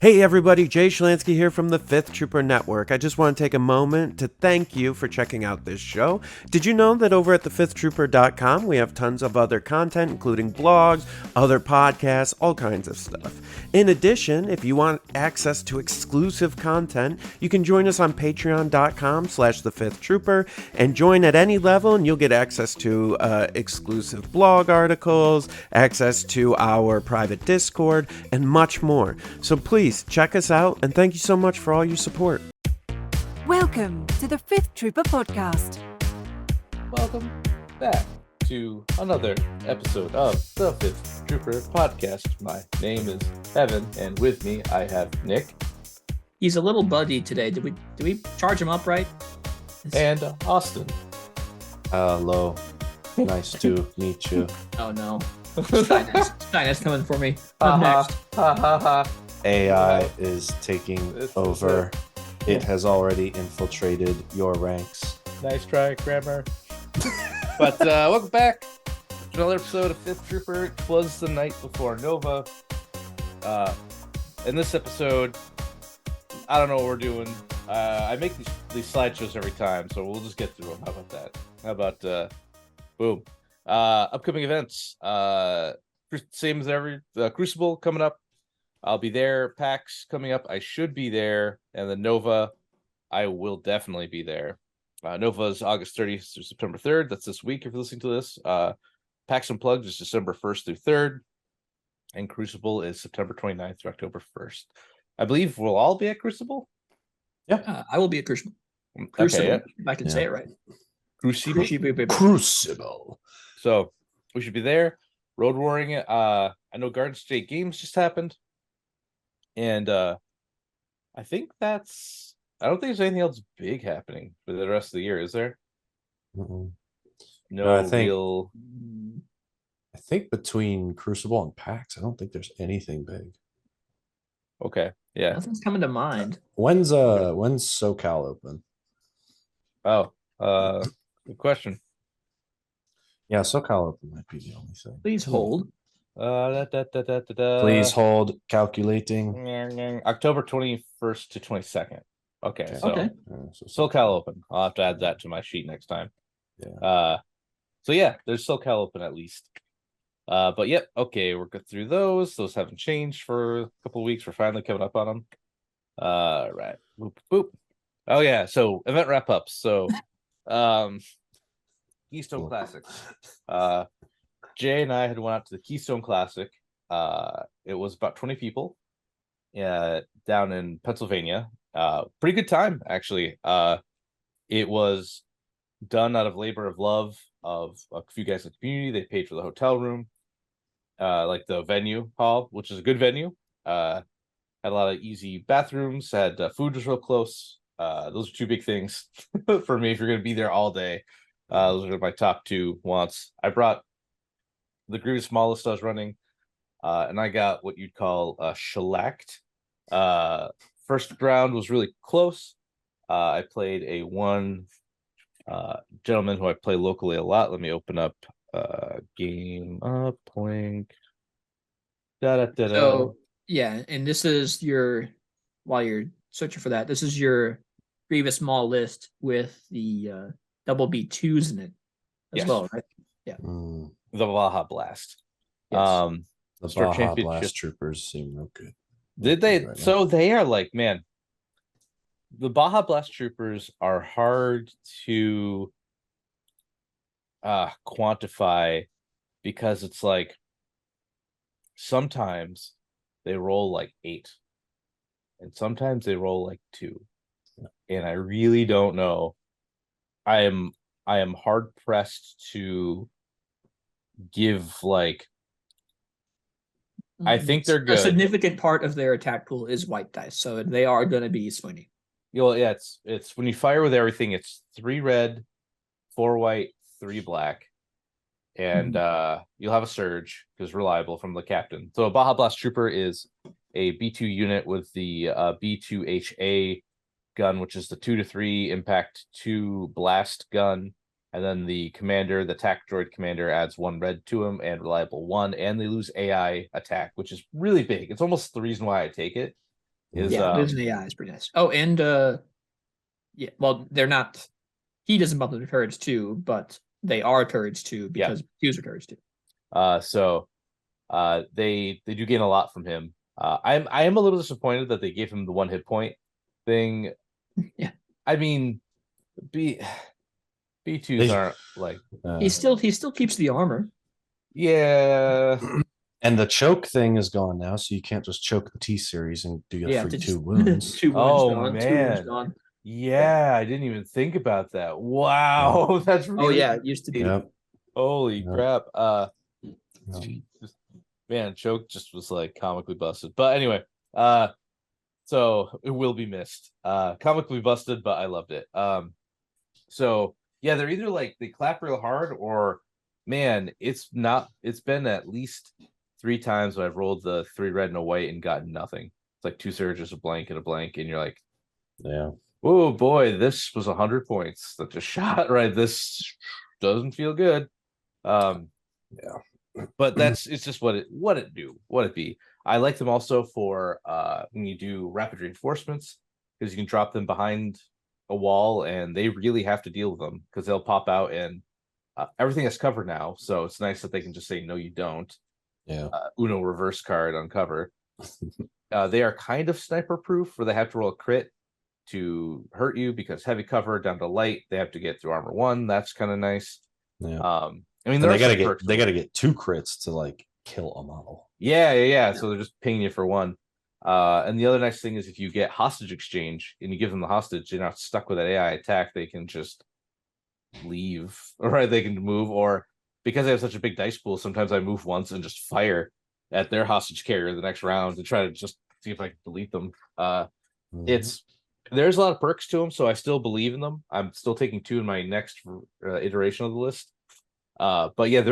Hey everybody, Jay Schlansky here from the Fifth Trooper Network. I just want to take a moment to thank you for checking out this show. Did you know that over at thefifthtrooper.com we have tons of other content, including blogs, other podcasts, all kinds of stuff. In addition, if you want access to exclusive content, you can join us on patreon.com/thefifthtrooper and join at any level and you'll get access to exclusive blog articles, access to our private Discord, and much more. So please check us out, and thank you so much for all your support. Welcome to the Fifth Trooper Podcast. Welcome back to another episode of the Fifth Trooper Podcast. My name is Evan, and with me I have Nick. He's a little buggy today. Did we charge him up right? And Austin. Hello. Nice to meet you. Oh no. China's coming for me. I'm next. AI is taking over. It has already infiltrated your ranks. Nice try, grammar. But welcome back to another episode of Fifth Trooper. It was the night before NoVa. In this episode, I don't know what we're doing. I make these slideshows every time, so we'll just get through them. How about that? How about boom? Upcoming events. Same as every Crucible coming up. I'll be there. PAX coming up. I should be there. And then NoVa, I will definitely be there. NoVa is August 30th through September 3rd. That's this week if you're listening to this. PAX Unplugged is December 1st through 3rd. And Crucible is September 29th through October 1st. I believe we'll all be at Crucible. Yeah. I will be at Crucible. Okay, yeah. If I can say it right. Crucible. So we should be there. Road warring it. I know Garden State Games just happened. And I don't think there's anything else big happening for the rest of the year, is there? Mm-mm. No, I think- real. I think between Crucible and PAX, I don't think there's anything big. Okay, yeah. Nothing's coming to mind. When's SoCal open? Oh, good question. Yeah, SoCal open might be the only thing. Please hold. Please hold. Calculating. October 21st to 22nd. Okay, so Okay. SoCal open. I'll have to add that to my sheet next time. Yeah. So yeah, there's SoCal open at least. But yep, okay, we're good through those. Those haven't changed for a couple of weeks. We're finally coming up on them. Right. Boop, boop. Oh yeah, so event wrap ups. So Keystone Classic. Jay and I had went out to the Keystone Classic. It was about 20 people down in Pennsylvania. Pretty good time, actually. It was done out of labor of love of a few guys in the community. They paid for the hotel room, like the venue hall, which is a good venue. Had a lot of easy bathrooms, had food was real close. Those are two big things for me if you're going to be there all day. Those are my top two wants. I brought the Grievous smallest I was running, and I got what you'd call shellacked. First round was really close. I played a one gentleman who I play locally a lot. Let me open up game up link. So yeah, and this is while you're searching for that, this is your Grievous small list with the double B2s in it as Yes. well, right? Yeah. The Baja Blast. Yes. The Star Baja Championship. Blast Troopers seem real good. Did they? Right now. So they are like, man, the Baja Blast Troopers are hard to quantify because it's like sometimes they roll like 8 and sometimes they roll like 2, and I really don't know. I am hard pressed to give like. I think they're good. A significant part of their attack pool is white dice, so they are going to be swinging. Yeah, it's when you fire with everything, it's 3 red, 4 white, 3 black, and you'll have a surge because reliable from the captain. So a Baja Blast Trooper is a B2 unit with the B2HA gun, which is the 2-3 impact 2 blast gun. And then the commander, the attack droid commander, adds 1 red to him and reliable 1, and they lose AI attack, which is really big. It's almost the reason why I take it. Is Yeah, losing AI is pretty nice. Oh, and yeah, well, they're not. He doesn't bump the turrets too, but they are turrets too because twos are turrets too. So they do gain a lot from him. I am a little disappointed that they gave him the 1 hit point thing. Yeah. I mean, B2s aren't like He still keeps the armor. yeah. And the choke thing is gone now, so you can't just choke the T series and do your free 2 wounds. 2 wounds Oh, gone. 2 man. wounds gone. Yeah, I didn't even think about that. Wow, that's really Oh yeah, it used to be. Yep. holy Yep. crap. Yep. Man, choke just was like comically busted. But anyway, so it will be missed. Comically busted, but I loved it. So yeah, they're either like they clap real hard or man, it's been at least 3 times when I've rolled the 3 red and a white and gotten nothing. It's like 2 surges, a blank, and you're like, Yeah. oh boy, this was 100 points that just shot right. This doesn't feel good. Yeah. But it's just what it be. I like them also for when you do rapid reinforcements because you can drop them behind a wall and they really have to deal with them because they'll pop out and everything is covered now. So it's nice that they can just say no, you don't. Yeah. Uno reverse card on cover. They are kind of sniper proof where they have to roll a crit to hurt you because heavy cover down to light. They have to get through armor 1. That's kind of nice. Yeah. I mean, they gotta get 2 crits to like kill a model. Yeah. So they're just pinging you for 1. And the other nice thing is if you get hostage exchange and you give them the hostage, you're not stuck with that AI attack. They can just leave, or they can move, or because I have such a big dice pool, sometimes I move once and just fire at their hostage carrier the next round to try to just see if I can delete them. There's a lot of perks to them, so I still believe in them. I'm still taking 2 in my next iteration of the list. But yeah,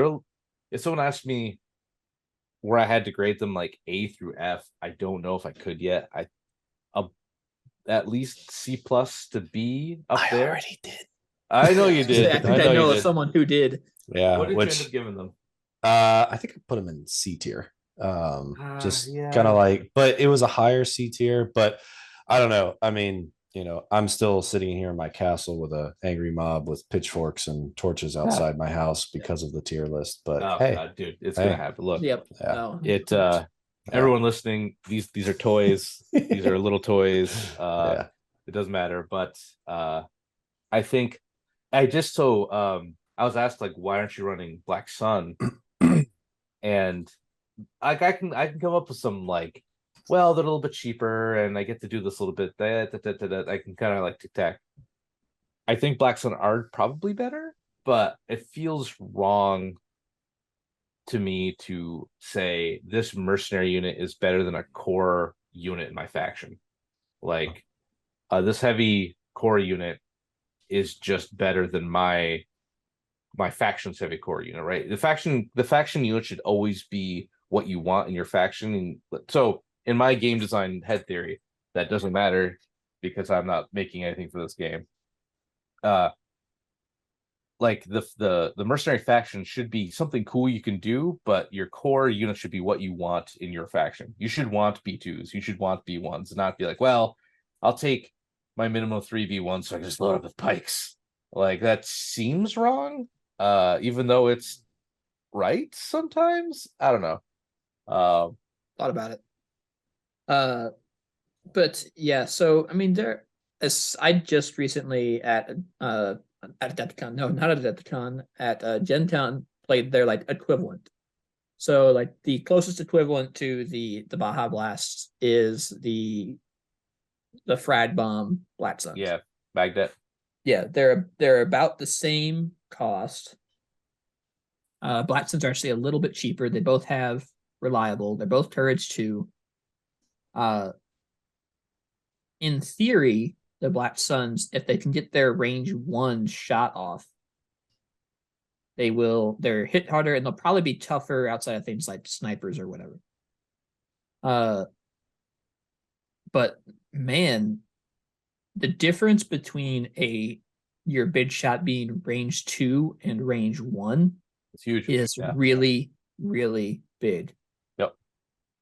if someone asked me where I had to grade them like A through F, I don't know if I could yet. I'll at least C plus to B up there. I already did. I know you did. I think I know of someone who did. Yeah. What did you end up giving them? I think I put them in C tier. Just yeah. kind of like, but it was a higher C tier, but I don't know. I mean, I'm still sitting here in my castle with a angry mob with pitchforks and torches outside my house because of the tier list. But hey, God, dude, it's gonna happen. Look, Yep. Yeah. No. Everyone listening, these are toys. These are little toys. It doesn't matter. But I think I was asked like, why aren't you running Black Sun? And I can come up with some like, well, they're a little bit cheaper, and I get to do this a little bit. That I can kind of like tic-tac. I think Black Sun are probably better, but it feels wrong to me to say this mercenary unit is better than a core unit in my faction. Like this heavy core unit is just better than my faction's heavy core unit, right? The faction unit should always be what you want in your faction. And so in my game design head theory, that doesn't matter because I'm not making anything for this game. Like the mercenary faction should be something cool you can do, but your core unit should be what you want in your faction. You should want B2s, you should want B1s, not be like, well, I'll take my minimum 3 B1s so I can just load up with pikes. Like that seems wrong, even though it's right sometimes. I don't know. Thought about it. But yeah, so I mean, I just recently at Adepticon, no, not at Adepticon, at Gen-Con played their like equivalent. So like the closest equivalent to the Baja Blast is the Frag Bomb Black Suns. Yeah, Baghdad. Yeah, they're about the same cost. Black Suns are actually a little bit cheaper. They both have reliable. They're both turrets too. In theory, the Black Suns, if they can get their range 1 shot off, they're hit harder and they'll probably be tougher outside of things like snipers or whatever. But man, the difference between your big shot being range 2 and range 1 It's huge. is really, really big. Yep.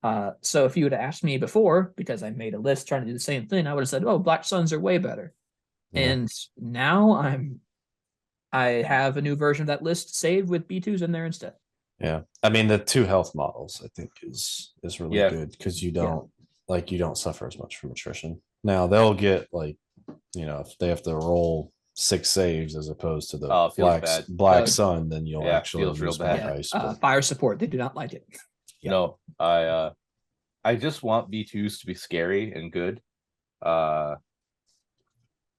So if you would have asked me before, because I made a list trying to do the same thing, I would have said, "Oh, Black Suns are way better." Yeah. And now I have a new version of that list saved with B2s in there instead. Yeah, I mean the 2 health models I think is really Yeah. good because you don't you don't suffer as much from attrition. Now they'll get if they have to roll 6 saves as opposed to the Oh, it feels bad. Black Sun, then you'll Yeah, actually feels real lose more bad. Yeah, dice. But fire support, they do not like it. Yeah. No, I just want B2s to be scary and good.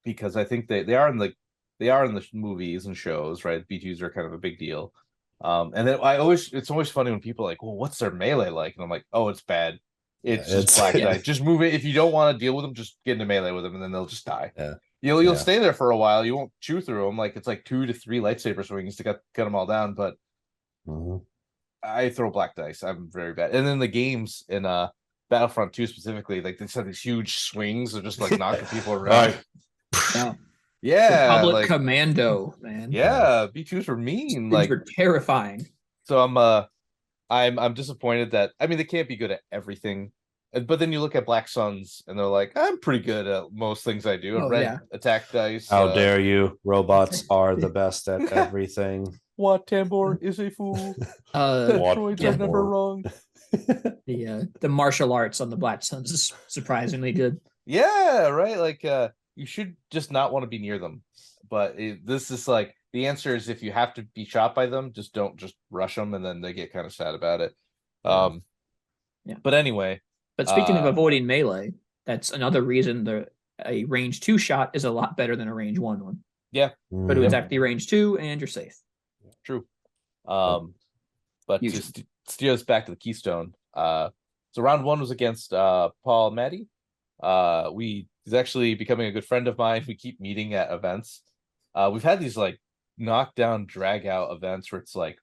Because I think they are in the movies and shows, right? B2s are kind of a big deal. And then it's always funny when people are like, well, what's their melee like? And I'm like, oh, it's bad. It's just black dice. Just move it. If you don't want to deal with them, just get into melee with them, and then they'll just die. Yeah. You'll stay there for a while. You won't chew through them. Like, it's like 2 to 3 lightsaber swings to cut them all down. But I throw black dice. I'm very bad. And then the games in Battlefront 2 specifically, like they just have these huge swings of just like knocking people around. Yeah, Republic like Commando, man. yeah, B2s were mean. These Like, were terrifying. so I'm disappointed that, I mean, they can't be good at everything. But then you look at Black Suns and they're like, I'm pretty good at most things I do. Oh, Red yeah. attack dice. How dare you? Robots are the best at everything. What Tambor is a fool. What Droids are never Tambor. wrong. The martial arts on the Black Suns is surprisingly good. Yeah, right. Like, you should just not want to be near them. But this is like, the answer is if you have to be shot by them, don't just rush them, and then they get kind of sad about it. But anyway. But speaking of avoiding melee, that's another reason a range 2 shot is a lot better than a range 1 one. Yeah. But it's actually range 2 and you're safe. True. But Usually. to steer us back to the Keystone, so round 1 was against Paul Matty. He's actually becoming a good friend of mine. We keep meeting at events. We've had these like knockdown drag out events where it's like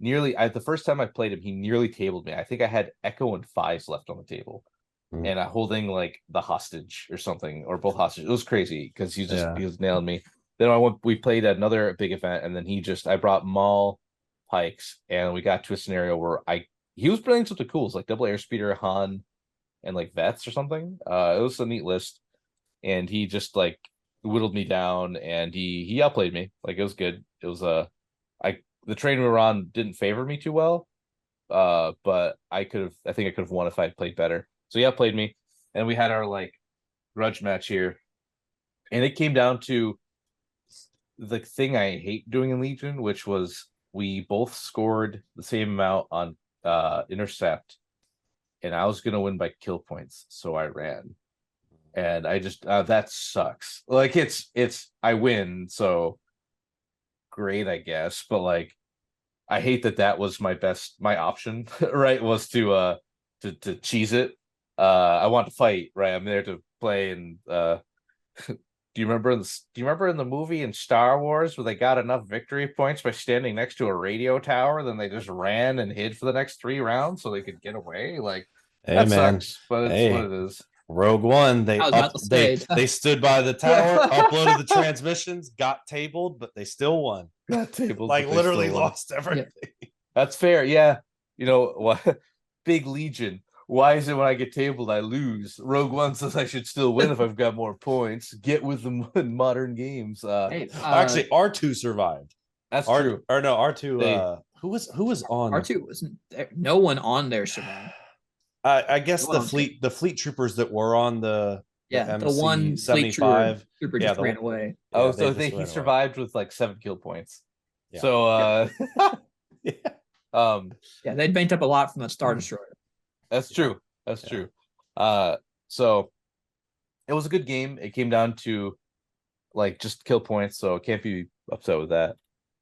the first time I played him, he nearly tabled me. I think I had Echo and 5s left on the table, and I'm holding like the hostage or something, or both hostage. It was crazy because he was nailing me. Then we played another big event, and then I brought Maul Pikes, and we got to a scenario where he was playing something cool. It's like double airspeeder, Han, and like vets or something. It was a neat list, and he just like whittled me down, and he outplayed me. Like, it was good. It was the train we were on didn't favor me too well, but I think I could have won if I had played better. So he outplayed me, and we had our like grudge match here, and it came down to the thing I hate doing in Legion, which was we both scored the same amount on intercept, and I was gonna win by kill points, so I ran, and I just that sucks. Like, it's I win, so great, I guess, but like I hate that was my option, right? Was to cheese it. I want to fight, right? I'm there to play, and do you remember in the movie in Star Wars where they got enough victory points by standing next to a radio tower, then they just ran and hid for the next 3 rounds so they could get away? Like, Hey, that man. sucks, but it's what it is. Rogue One, they stood by the tower, uploaded the transmissions, got tabled, but they still won. Got tabled, Like, but they literally still won. lost everything. That's fair. Yeah. You know what? Big Legion. Why is it when I get tabled, I lose? Rogue One says I should still win if I've got more points. Get with them in modern games. Actually, R2 survived. That's true. Or no, R2. Who was on R2 wasn't there. No one on there survived. I guess the fleet troopers that were on the the one fleet 75 trooper just ran away. Oh, so he survived with like 7 kill points. Yeah. So they'd banked up a lot from the Star Destroyer. That's true. That's true. So it was a good game. It came down to like just kill points, so can't be upset with that.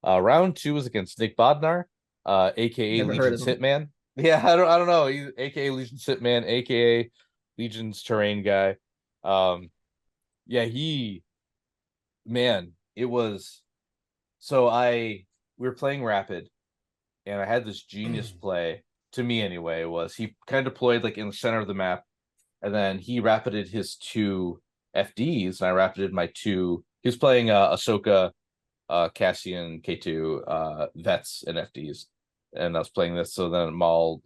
Round 2 was against Nick Bodnar, aka Legion's Hitman. Yeah, I don't know. He's aka Legion's Hitman, aka Legion's terrain guy. It was we were playing Rapid, and I had this genius play, to me anyway, was he kind of deployed like in the center of the map, and then he rapided his 2 FDs, and I rapided my 2. He was playing Ahsoka, Cassian, K2, vets and FDs. and I was playing this. So then Maul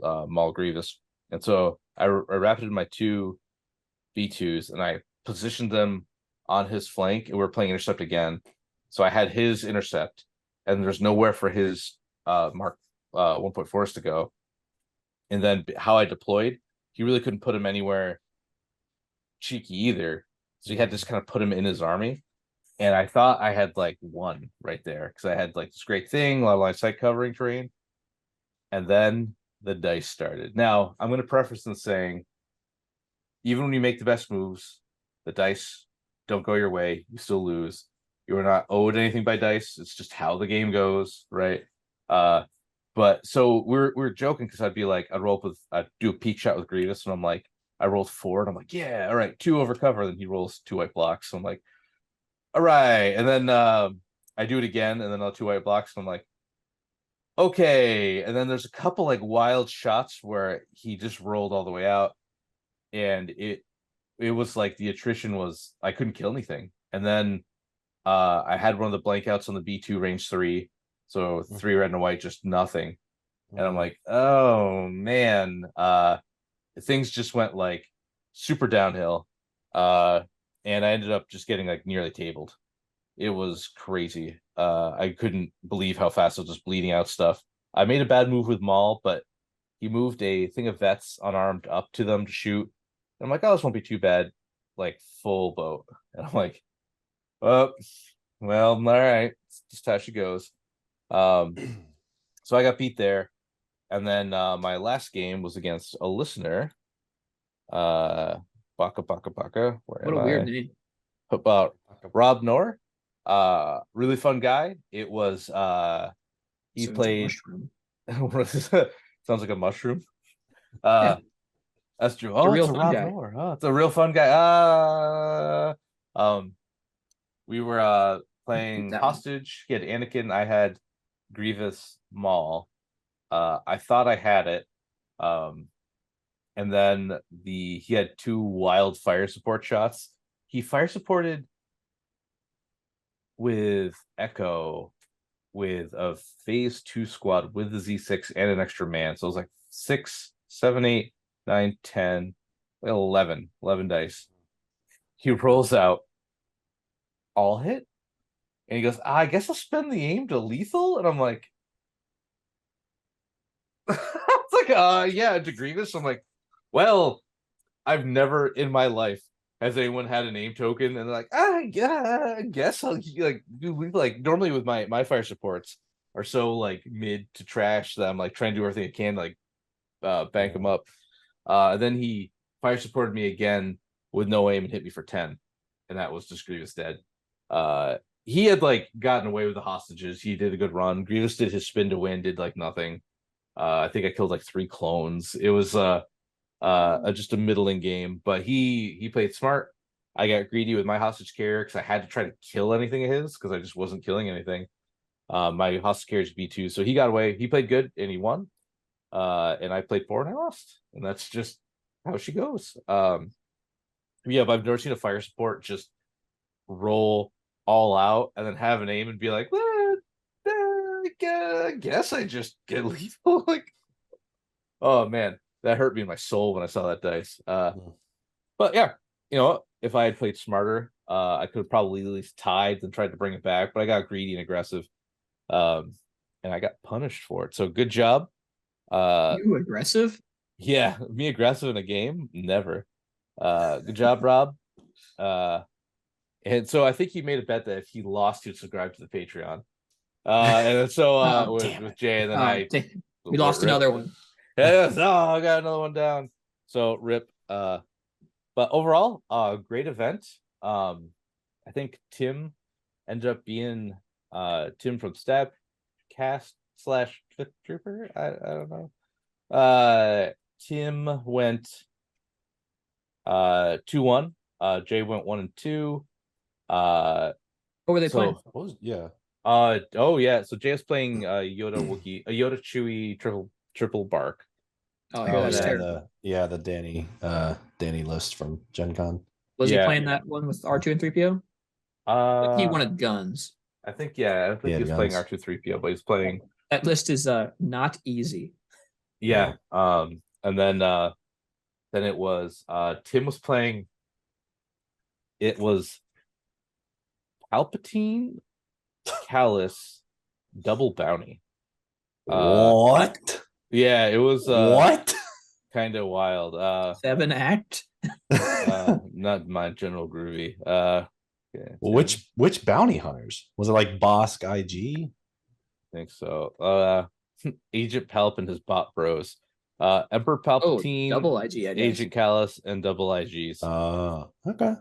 Grievous, and so I rapided my 2 B2s, and I positioned them on his flank, and we were playing intercept again. So I had his intercept, and there's nowhere for his Mark 1.4s to go. And then how I deployed, he really couldn't put him anywhere cheeky either. So he had to just kind of put him in his army. And I thought I had like won right there because I had like this great thing, a lot of line sight covering terrain. And then the dice started. Now, I'm going to preface in saying, even when you make the best moves, the dice don't go your way. You still lose. You are not owed anything by dice. It's just how the game goes, right? But so we're joking because I'd be like, I'd do a peek shot with Grievous, and I'm like, I rolled 4, and I'm like, yeah, all right, 2 over cover. Then he rolls 2 white blocks. So I'm like, all right. And then I do it again, and then I'll 2 white blocks. And I'm like, okay. And then there's a couple like wild shots where he just rolled all the way out, and it was like the attrition was I couldn't kill anything. And then I had one of the blank outs on the B2 range 3. So 3 red and white, just nothing. And I'm like, oh man, things just went like super downhill. And I ended up just getting like nearly tabled. It was crazy. I couldn't believe how fast I was just bleeding out stuff. I made a bad move with Maul, but he moved a thing of vets unarmed up to them to shoot. And I'm like, oh, this won't be too bad. Like full boat. And I'm like, well, all right. It's just how she goes. So I got beat there. And then my last game was against a listener. Baka. Where What a weird name. About Rob Knorr. Really fun guy. It was he So played sounds like a mushroom. Yeah. That's true. a Oh, real it's a fun Rob guy. Knorr. Oh, it's a real fun guy. We were playing That one. hostage. He had Anakin, I had Grievous, Maul. I thought I had it. And then he had 2 wild fire support shots. He fire supported with Echo with a phase 2 squad with the Z6 and an extra man. So it was like 6, 7, 8, 9, 10, 11 dice. He rolls out all hit. And he goes, I guess I'll spend the aim to lethal. And I'm like, it's like, yeah, to Grievous. I'm like, well, I've never in my life has anyone had a name token and they're like, yeah, I guess I'll like do like normally with my fire supports are so like mid to trash that I'm like trying to do everything I can to like bank them up. Then he fire supported me again with no aim and hit me for 10, and that was just Grievous dead. He had like gotten away with the hostages. He did a good run. Grievous did his spin to win, did like nothing. I think I killed like 3 clones. It was just a middling game, but he played smart. I got greedy with my hostage carrier because I had to try to kill anything of his because I just wasn't killing anything. My hostage carrier is B2, so he got away. He played good and he won. And I played 4 and I lost, and that's just how she goes. Yeah, but I've never seen a fire support just roll all out and then have an aim and be like, I guess I just get lethal. Like, oh man, that hurt me in my soul when I saw that dice. But yeah, you know, if I had played smarter, I could have probably at least tied and tried to bring it back. But I got greedy and aggressive, and I got punished for it. So good job. You aggressive? Yeah, me aggressive in a game, never. Good job, Rob. And so I think he made a bet that if he lost, he'd subscribe to the Patreon. And so with Jay, and then we lost another one. Yes, I got another one down. So rip. But overall, great event. I think Tim ended up being Tim from Step Cast / Fifth Trooper. I don't know. Tim went 2-1. Jay went 1 and 2. What were they playing? Yeah. Oh yeah. So Jay is playing Yoda Wookiee, a Yoda Chewie triple bark. Oh, yeah, that's terrible. The Danny list from Gen Con. Was he playing that one with R2 and 3PO? He wanted guns. I think he was playing R2 3PO, but he's playing That list is not easy. Yeah. And then it was Tim was playing. It was Palpatine, Callus, double bounty. What? Yeah, it was What? kind of wild. 7 act. Not my general groovy. Yeah, Well, Tim, which bounty hunters? Was it like Bosk IG? I think so. Agent Palp and his bot bros. Emperor Oh, Palpatine, double IG. I guess. Agent Callus, and double IGs. Okay.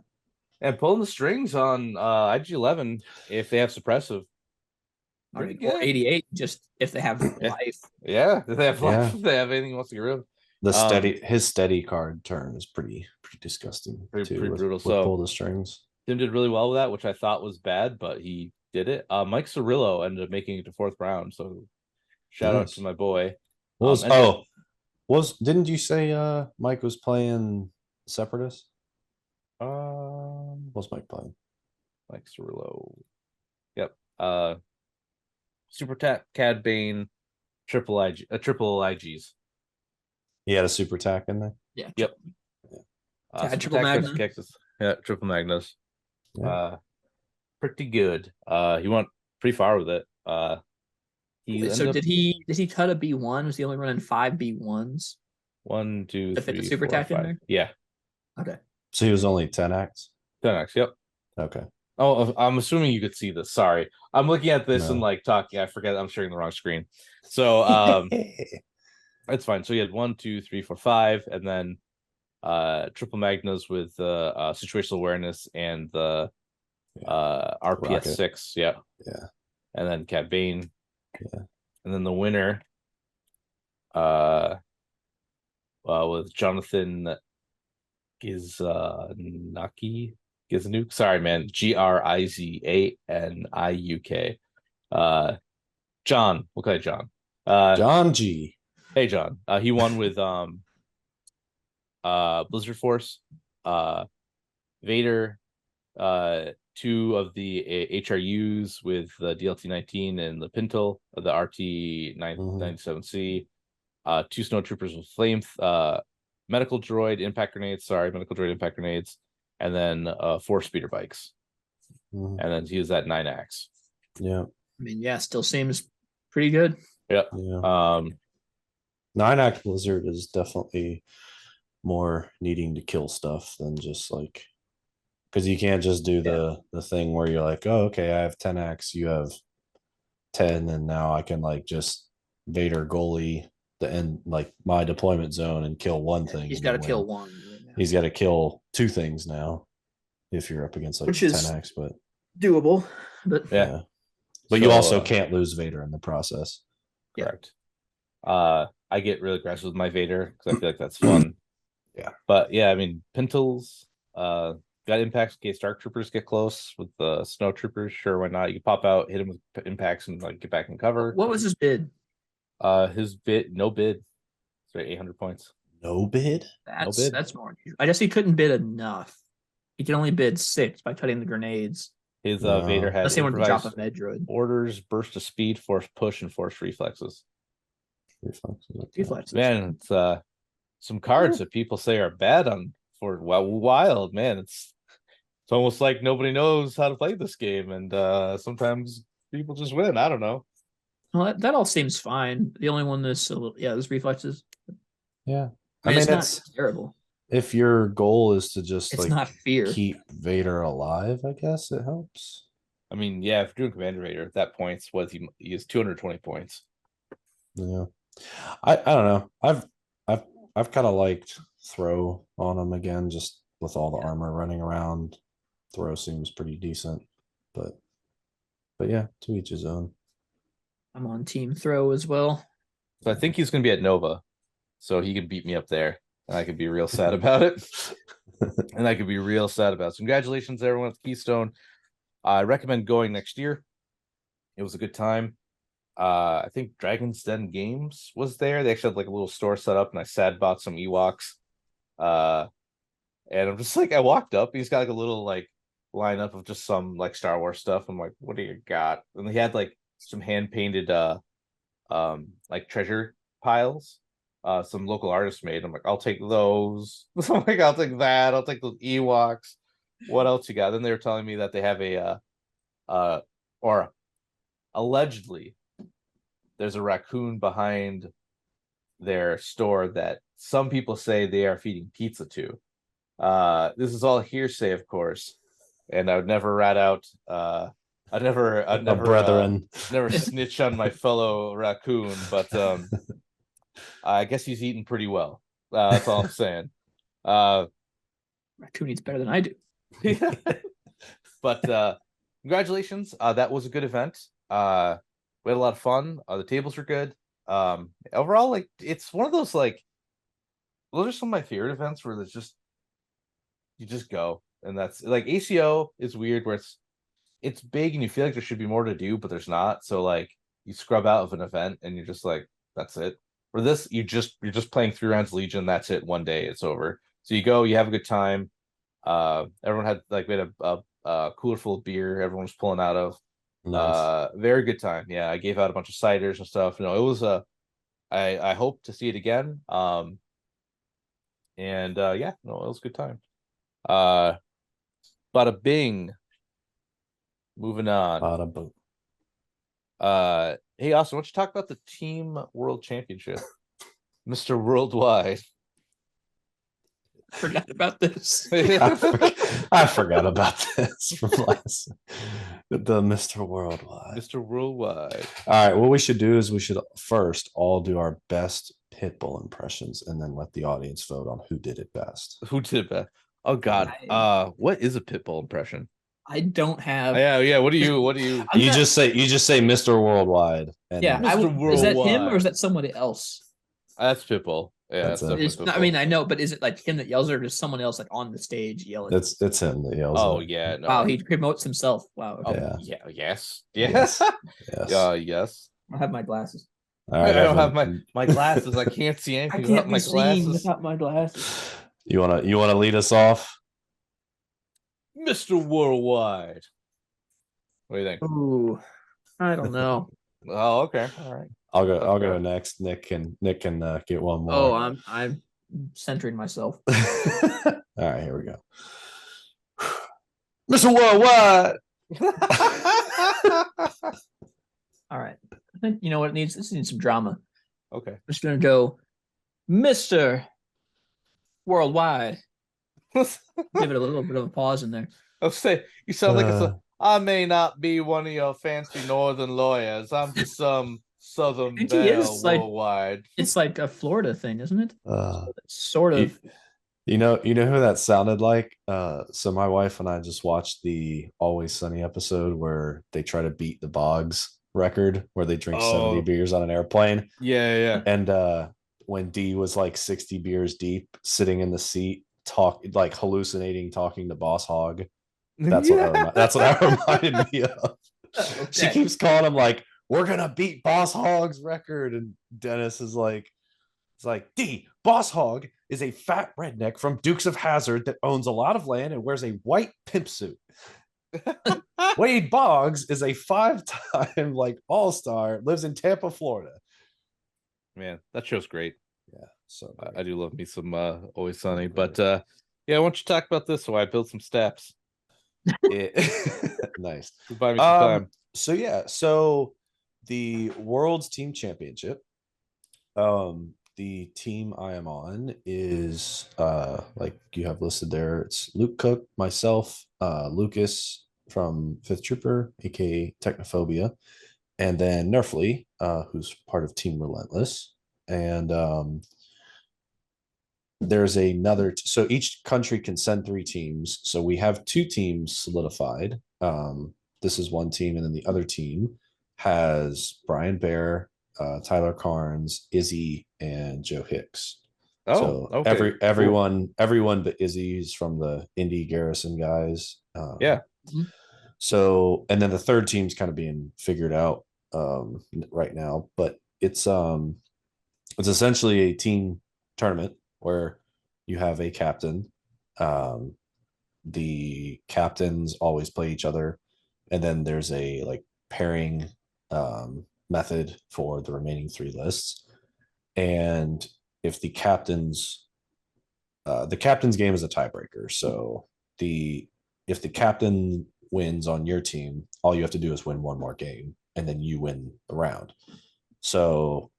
And pulling the strings on IG-11 if they have suppressive. Or Pretty good. 88, just if they have life. Yeah, if they have Yeah. life, if they have anything else to get rid of. His steady card turn is pretty disgusting. Pretty with, brutal. With So pull the strings. Tim did really well with that, which I thought was bad, but he did it. Mike Cirillo ended up making it to 4th round, so shout out Nice. to my boy. Didn't you say Mike was playing Separatist? What's Mike playing? Mike Cirillo. Yep. Super Cad Bane, triple IGs. He had a super tack in there. Yeah. Yep. Cad Super triple Tac Magna. Cactus. Yeah, triple Magnus. Yeah. Pretty good. He went pretty far with it. So did he cut a B1? Was he only running 5 B1s? 1, 2, To fit the 3, super 4, tack in 5. there? Yeah. Okay. So he was only 10 acts. 10x, yep. Okay. Oh, I'm assuming you could see this. Sorry. I'm looking at this No. and like talking. I forget I'm sharing the wrong screen. So it's fine. So you had 1, 2, 3, 4, 5, and then triple Magnas with situational awareness and the RPS Rocket. 6. Yeah. Yeah. And then Cat Bane. Yeah. And then the winner with Jonathan Gizanuk. Sorry, man. GRIZANIUK. John. We'll call you John. John G. Hey, John. He won with Blizzard Force, Vader, 2 of the HRUs with the DLT-19 and the Pintle, the RT-97C, 2 snowtroopers with flame, medical droid impact grenades, and then 4 speeder bikes. Mhm. And then he was at 9 acts. Yeah. I mean, yeah, still seems pretty good. Yep. Yeah. 9-act Blizzard is definitely more needing to kill stuff than just like, because you can't just do the thing where you're like, oh, okay, I have 10 acts, you have 10, and now I can like just Vader goalie the end, like my deployment zone, and kill one thing. He's and got to then kill win. one. Right now. He's got to kill 2 things now if you're up against like Which 10 is acts, but doable, but Yeah. But you So, also can't lose Vader in the process. Correct. I get really aggressive with my Vader because I feel like that's fun. Yeah. But yeah, I mean, Pintles got impacts in case Dark Troopers get close with the Snow Troopers. Sure, why not? You can pop out, hit him with impacts, and like get back in cover. what was his bid? His bid, no bid. So 800 points. No bid? bid. That's more unusual. I guess he couldn't bid enough. He can only bid 6 by cutting the grenades. His No. Vader had Unless they want to drop a improvised med droid. orders, burst of speed, force push, and force reflexes. Reflexes. Man, it's some cards that people say are bad on for wild, man. It's almost like nobody knows how to play this game, and sometimes people just win. I don't know. Well, that all seems fine. The only one that's a little, there's reflexes. Yeah. I mean, it's not it's terrible. if your goal is to just It's like not fear. keep Vader alive, I guess it helps. I mean, yeah, if you're doing Commander Vader at that point, he has 220 points. Yeah. I don't know. I've kind of liked throw on him again, just with all the armor running around. Throw seems pretty decent, but yeah, to each his own. I'm on team throw as well. So I think he's going to be at Nova, so he can beat me up there, and I could be real sad about it. So congratulations, everyone at Keystone. I recommend going next year. It was a good time. I think Dragon's Den Games was there. They actually had like a little store set up, and I sad bought some Ewoks. And I'm just like, I walked up, he's got like a little like lineup of just some like Star Wars stuff. I'm like, what do you got? And he had like some hand painted like treasure piles. Some local artists made. I'm like, I'll take those. I'm like, I'll take that. I'll take those Ewoks. What else you got? Then they were telling me that they have or allegedly, there's a raccoon behind their store that some people say they are feeding pizza to. This is all hearsay, of course, and I would never rat out. I'd never, brethren. never snitch on my fellow raccoon, but I guess he's eating pretty well. That's all I'm saying. Raccoon eats better than I do. But congratulations. That was a good event. We had a lot of fun. The tables were good. Overall, like it's one of those like those are some of my favorite events where there's just you just go, and that's like ACO is weird where it's big and you feel like there should be more to do, but there's not. So like you scrub out of an event and you're just like, that's it. For this, you're just playing 3 rounds of Legion. That's it. One day, it's over. So you go, you have a good time. Everyone had like we had a cooler full of beer. Everyone was pulling out of. Nice. Very good time. Yeah, I gave out a bunch of ciders and stuff. You know, it was I hope to see it again. And yeah, no, it was a good time. Bada bing. Moving on. Bada boom. Hey, Austin, why don't you talk about the Team World Championship, Mr. Worldwide? Forgot about this. I forgot about this from last. The Mr. Worldwide. Mr. Worldwide. All right, what we should do is we should first all do our best Pitbull impressions, and then let the audience vote on who did it best. Who did that? Oh God. What is a Pitbull impression? I don't have. Yeah. What do you? You just say Mr. Worldwide. And Yeah, is that him or is that somebody else? That's Pitbull. Yeah, That's definitely It's not, I Pitbull. mean, I know, but is it like him that yells, or is someone else like on the stage yelling? it's him that yells. Oh it. yeah. No. Wow, he promotes himself. Wow. Oh, Okay. Yeah. Yes. Yes. Yes. Yes. I have my glasses. All I right, don't have Evan, my glasses. I can't see I anything can't without my be seen glasses. without my glasses. You wanna lead us off? Mr. Worldwide. What do you think? Ooh, I don't know. Oh, okay. All right. I'll go. That's I'll fair. go next. Nick can get one more. Oh, I'm centering myself. All right, here we go. Mr. Worldwide. All right. I think you know what it needs. This needs some drama. Okay. I'm just gonna go, Mr. Worldwide. Give it a little bit of a pause in there. I'll say you sound like I may not be one of your fancy northern lawyers. I'm just some southern think he belle is, like- worldwide. It's like a Florida thing, isn't it? Uh, Sort of. you know who that sounded like? So my wife and I just watched the Always Sunny episode where they try to beat the Boggs record, where they drink 70 beers on an airplane. Yeah. And when Dee was like 60 beers deep, sitting in the seat, hallucinating, talking to Boss Hog. That's what that reminded me of. Okay. She keeps calling him like, "We're gonna beat Boss Hog's record," and Dennis is like, "It's like D. Boss Hog is a fat redneck from Dukes of Hazzard that owns a lot of land and wears a white pimp suit. Wade Boggs is a 5-time all-star, lives in Tampa, Florida." Man, that show's great. Yeah, so I do love me some Always Sunny. But yeah, why don't you talk about this so I build some steps? nice. Buy me some time. So the World's Team Championship, the team I am on is like you have listed there. It's Luke Cook, myself, Lucas from Fifth Trooper, aka Technophobia, and then Nerfly, who's part of Team Relentless. And there's another so each country can send 3 teams. So we have 2 teams solidified. This is one team, and then the other team has Brian Bear, Tyler Carnes, Izzy, and Joe Hicks. Okay. Everyone but Izzy is from the Indie Garrison guys. Yeah. So, and then the third team's kind of being figured out right now, but it's essentially a team tournament where you have a captain. The captains always play each other, and then there's a like pairing method for the remaining 3 lists. And if the captain's game is a tiebreaker. So if the captain wins on your team, all you have to do is win one more game, and then you win the round. So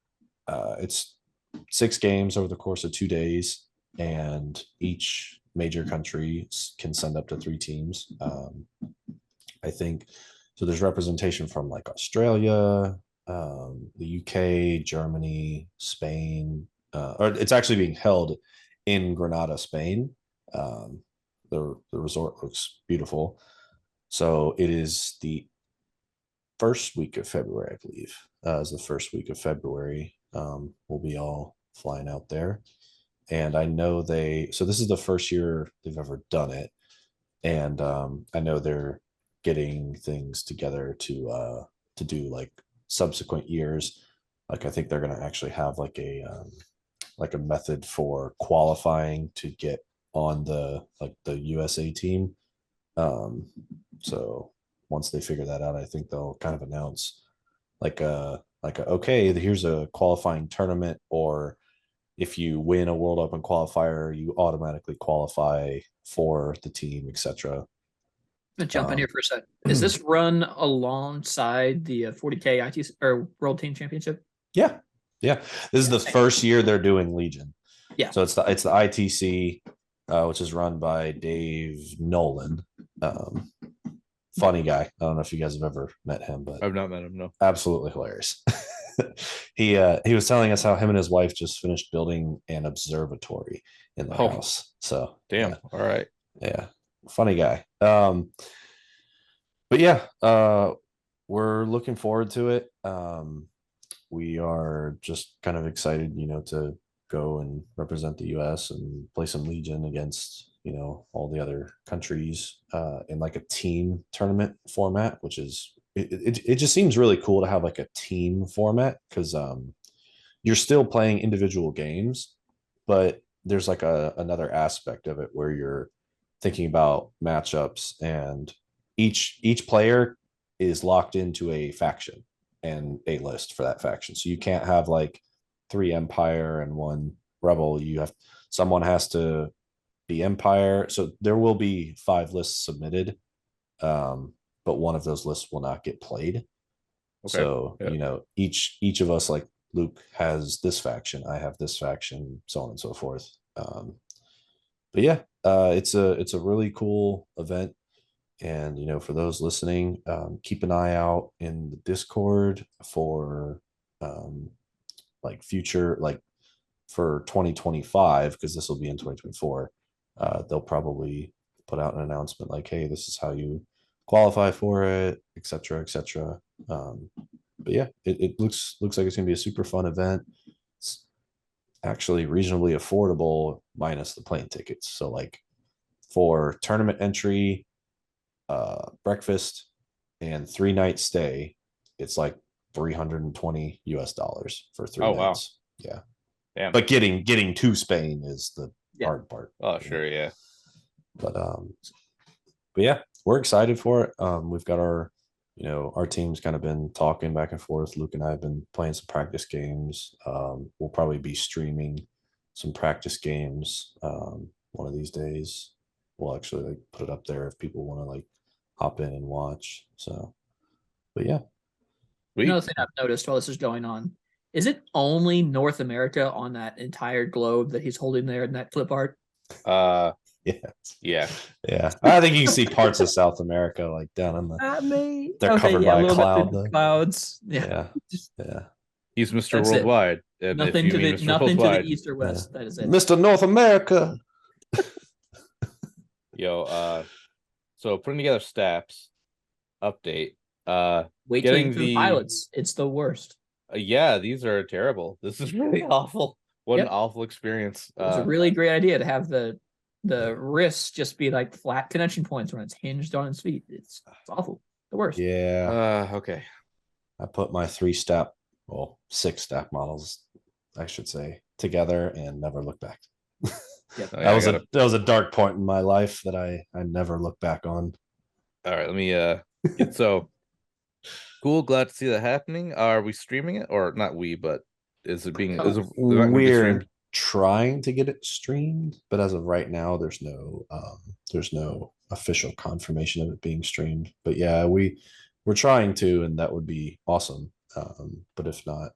it's 6 games over the course of 2 days, and each major country can send up to 3 teams. I think so. There's representation from like Australia, the UK, Germany, Spain, or it's actually being held in Granada, Spain. The resort looks beautiful. So it is the first week of February, I believe. Is the first week of February. We'll be all flying out there. And I know so this is the first year they've ever done it. And I know they're getting things together to do like subsequent years. Like I think they're going to actually have like a method for qualifying to get on the USA team. So once they figure that out, I think they'll kind of announce okay, here's a qualifying tournament, or if you win a World Open qualifier, you automatically qualify for the team, etc. I'm gonna jump in here for a sec. Is this run alongside the 40K IT or World Team Championship? Yeah. This is the first year they're doing Legion. Yeah. So it's the ITC, which is run by Dave Nolan. Funny guy. I don't know if you guys have ever met him, but I've not met him. No. Absolutely hilarious. He was telling us how him and his wife just finished building an observatory in the house. So damn. All right. Yeah. Funny guy. But yeah, we're looking forward to it. We are just kind of excited, to go and represent the US and play some Legion against, all the other countries in like a team tournament format, which is it just seems really cool to have like a team format, because you're still playing individual games, but there's like another aspect of it where you're thinking about matchups, and each player is locked into a faction and a list for that faction. So you can't have like 3 Empire and 1 Rebel. Someone has to be Empire. So there will be 5 lists submitted, but one of those lists will not get played. Okay. So each of us, like Luke has this faction, I have this faction, so on and so forth. But yeah, it's a really cool event. And for those listening, keep an eye out in the Discord for future, for 2025, because this will be in 2024. They'll probably put out an announcement like, hey, this is how you qualify for it, etc. But yeah, it looks like it's gonna be a super fun event. It's actually reasonably affordable minus the plane tickets. So for tournament entry, breakfast, and 3-night stay, it's like $320 for 3 nights. Wow. Yeah. Damn. But getting to Spain is the hard part. Oh, sure, yeah. But yeah, we're excited for it. We've got our team's kind of been talking back and forth. Luke and I have been playing some practice games. We'll probably be streaming some practice games one of these days. We'll actually put it up there if people want to hop in and watch. So, but yeah. Another thing I've noticed while this is going on, is it only North America on that entire globe that he's holding there in that clip art? Yeah. I think you can see parts of South America down in the. They're covered by a cloud. Clouds. Yeah. He's Mr. Worldwide. Nothing to the east or west. Yeah. That is it. Mr. North America. Yo, so putting together Staps update. Wait till you the pilots. It's the worst. Yeah, these are terrible. This is really awful. What an awful experience. It's a really great idea to have the wrists just be flat connection points when it's hinged on its feet. It's awful. The worst. Yeah. Okay. I put my 6 Stap models, I should say, together and never looked back. Yep. That was a dark point in my life that I never look back on. All right, let me so Cool. Glad to see that happening. Are we streaming it or not? But is it being? Is it not gonna be We're streamed? trying to get it streamed, but as of right now, there's no official confirmation of it being streamed. But yeah, we're trying to, and that would be awesome. But if not,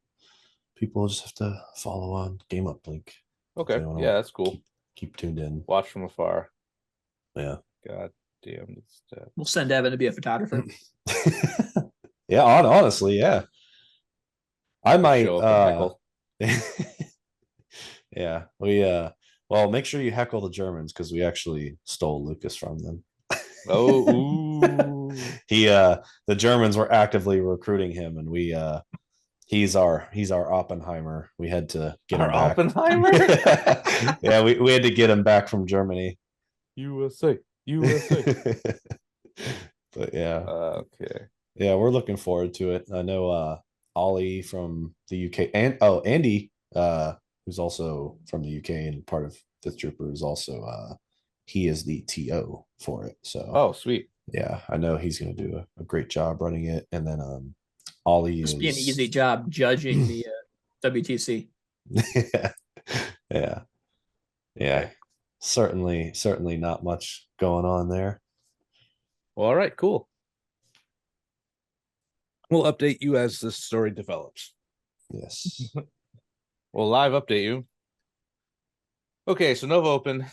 people will just have to follow on Game Up Link. Okay. They wanna Yeah, that's cool. Keep tuned in. Watch from afar. Yeah. God damn. We'll send Evan to be a photographer. Yeah, honestly, yeah. I might Show up and heckle. yeah, well, make sure you heckle the Germans because we actually stole Lucas from them. Oh, ooh. The Germans were actively recruiting him, and he's our Oppenheimer. We had to get him back. Oppenheimer? Yeah, we had to get him back from Germany. USA. But yeah. Okay. Yeah, we're looking forward to it. I know Ollie from the UK and Andy, who's also from the UK and part of Fifth Trooper, is also he is the TO for it. So Sweet. yeah, I know he's gonna do a great job running it. And then Ollie Must is be an easy job judging the WTC. yeah. Certainly not much going on there. Well, all right, cool. We'll update you as this story develops. Yes. We'll live update you. Okay, so NoVa Open.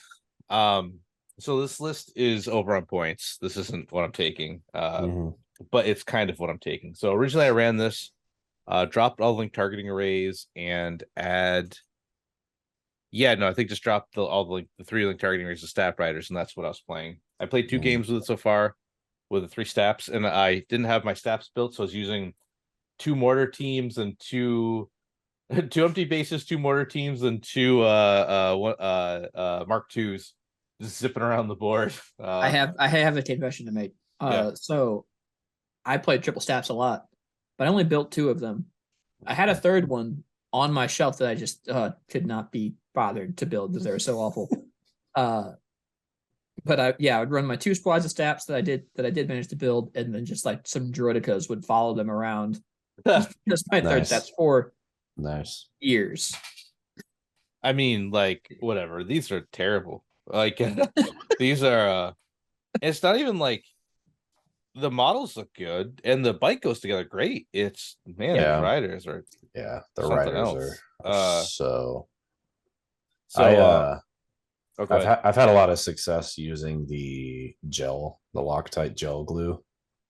So this list is over on points. This isn't what I'm taking, but it's kind of what I'm taking. So originally I ran this, dropped all the link targeting arrays and I think just dropped the 3 link targeting arrays of Stat Riders, and that's what I was playing. I played 2 games with it so far with the 3 staps, and I didn't have my staps built, so I was using 2 mortar teams and 2 empty bases, 2 mortar teams, and 2 Mark IIs just zipping around the board. I have a confession to make. So I played triple staps a lot, but I only built 2 of them. I had a third one on my shelf that I just could not be bothered to build because they were so awful. But I would run my 2 squads of staps that I did manage to build, and then just like some droidicas would follow them around. Just my third stats for years. I mean, like, whatever. These are terrible. Like, these are. It's not even like the models look good, and the bike goes together great. It's the riders are. Yeah, the riders are so. I've had a lot of success using the Loctite gel glue.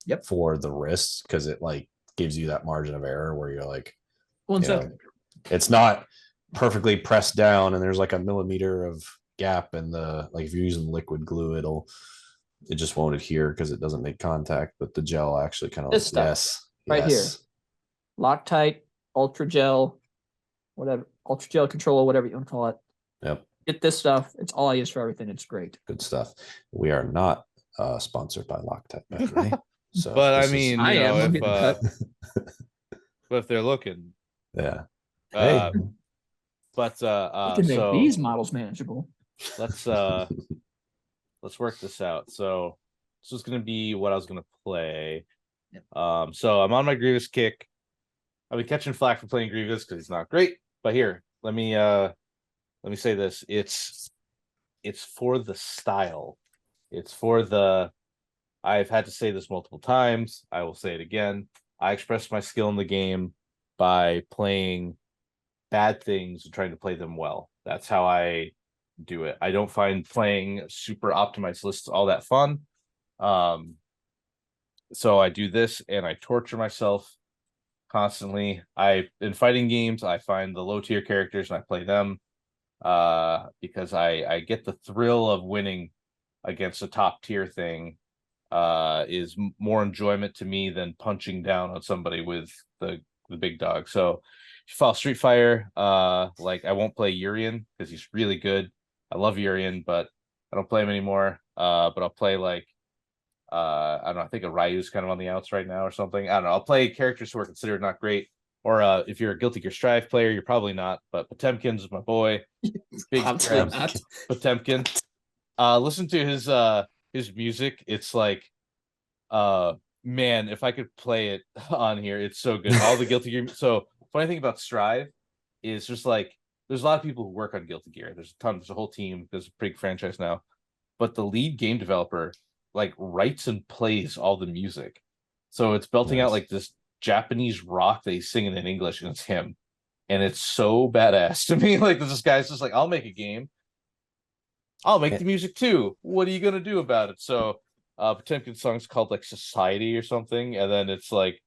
Yep. For the wrists, because it like gives you that margin of error where you're like, it's not perfectly pressed down, and there's like a millimeter of gap in the if you're using liquid glue, it just won't adhere because it doesn't make contact. But the gel actually kind of here, Loctite, Ultra Gel, whatever, Ultra Gel Controller, whatever you want to call it. Yep. Get this stuff. It's all I use for everything. It's great. Good stuff. We are not sponsored by Loctite, by the way. So, but I mean, but if they're looking, yeah. But we can make these models manageable. Let's work this out. So this is going to be what I was going to play. Yep. So I'm on my Grievous kick. I've been catching flack for playing Grievous because he's not great. But here, let me say this. It's for the style. It's for the. I've had to say this multiple times. I will say it again. I express my skill in the game by playing bad things and trying to play them well. That's how I do it. I don't find playing super optimized lists all that fun. So I do this and I torture myself constantly. In fighting games, I find the low tier characters and I play them because I get the thrill of winning against a top tier thing. Is more enjoyment to me than punching down on somebody with the big dog. So if you follow Street Fighter, I won't play Urian because he's really good. I love Urian, but I don't play him anymore. But I'll play I don't know, I think a Ryu's kind of on the outs right now or something. I don't know. I'll play characters who are considered not great. Or if you're a Guilty Gear Strive player, you're probably not, but Potemkin's my boy. Big Potemkin. Listen to his music. It's like Man, if I could play it on here, it's so good. All the Guilty Gear. So funny thing about Strive is just like there's a lot of people who work on Guilty Gear. There's a ton. There's a whole team. There's a big franchise now, but the lead game developer like writes and plays all the music. So it's belting out like this Japanese rock that he's singing in English, and it's him, and it's so badass to me. Like this guy's just like, I'll make a game. I'll make the music too. What are you gonna do about it? So Potemkin's song's called like Society or something, and then it's like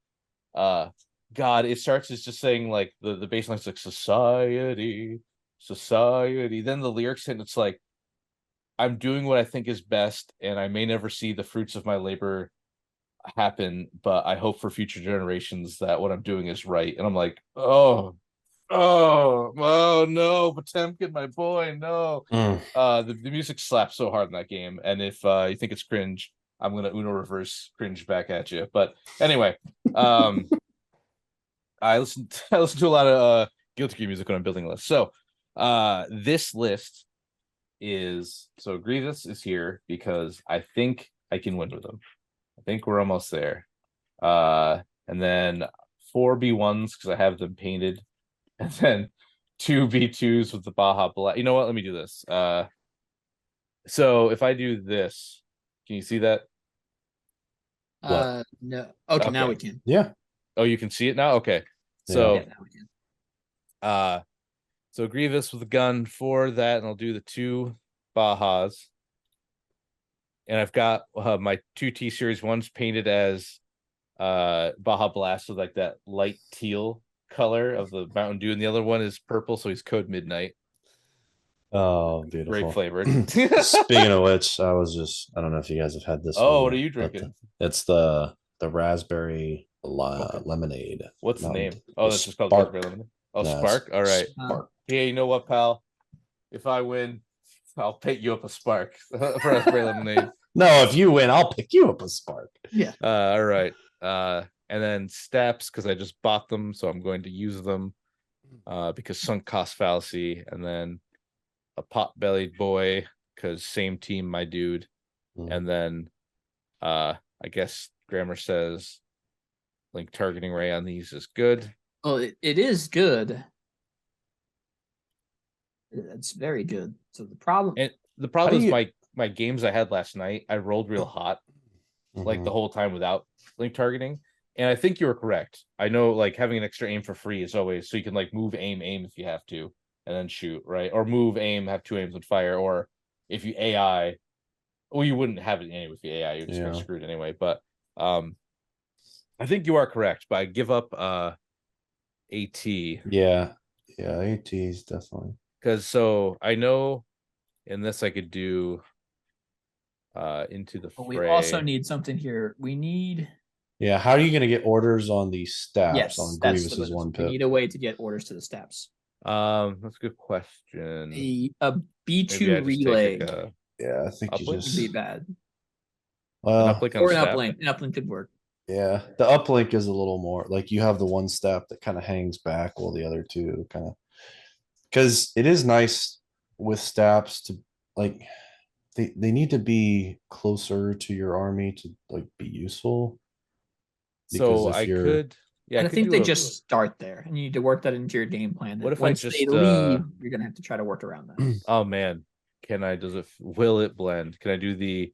God, it starts as just saying like the bass line's like society, society. Then the lyrics hit and it's like, I'm doing what I think is best, and I may never see the fruits of my labor happen, but I hope for future generations that what I'm doing is right. And I'm like, oh no, Potemkin, my boy, no. The music slaps so hard in that game, and if you think it's cringe, I'm gonna Uno reverse cringe back at you. But anyway, I listen to a lot of Guilty Gear music when I'm building lists. So this list is so Grievous is here because I think I can win with him. I think we're almost there. And then 4 B1s because I have them painted, and then 2 B2s with the Baja Blast. You know what? Let me do this. So if I do this, can you see that? No. Okay, now we can. Yeah. Oh, you can see it now? Okay. So Yeah, now we can. So Grievous with a gun for that, and I'll do the 2 Bajas. And I've got my 2 T Series ones painted as Baja Blast with like that light teal color of the Mountain Dew, and the other one is purple, so he's Code Midnight. Oh, beautiful. Grape flavored. Speaking of which, I don't know if you guys have had this. Oh, what are you drinking? It's the raspberry lemonade. What's the name? Oh, that's just called Spark. raspberry lemonade. Oh, no, Spark. All right. Spark. Yeah, you know what, pal? If I win, I'll pick you up a Spark for raspberry lemonade. No, if you win, I'll pick you up a Spark. Yeah. All right. And then steps because I just bought them, so I'm going to use them because sunk cost fallacy, and then a pot-bellied boy because same team, my dude. And then I guess grammar says link targeting ray on these is good. Well, it is good. It's very good. So the problem is my games I had last night, I rolled real hot like the whole time without link targeting. And I think you were correct. I know like having an extra aim for free is always so you can like move aim if you have to and then shoot, right? Or move aim, have 2 aims and fire, or if you AI, well, you wouldn't have it anyway with the AI, you're just getting screwed anyway. But I think you are correct, but I give up AT. Yeah, AT is definitely because so I know in this I could do into the fray. We also need something here. We need how are you going to get orders on these steps on Grievous's 1 pip? We need a way to get orders to the steps. That's a good question. A B2 relay. I think you just would be bad. Well, an uplink. An uplink could work. Yeah, the uplink is a little more like you have the 1 step that kind of hangs back while the other 2 kind of, because it is nice with steps to like they need to be closer to your army to like be useful. So I could, I think they just start there, and you need to work that into your game plan. What if once I just they leave, you're gonna have to try to work around that. Oh man, will it blend? Can I do the?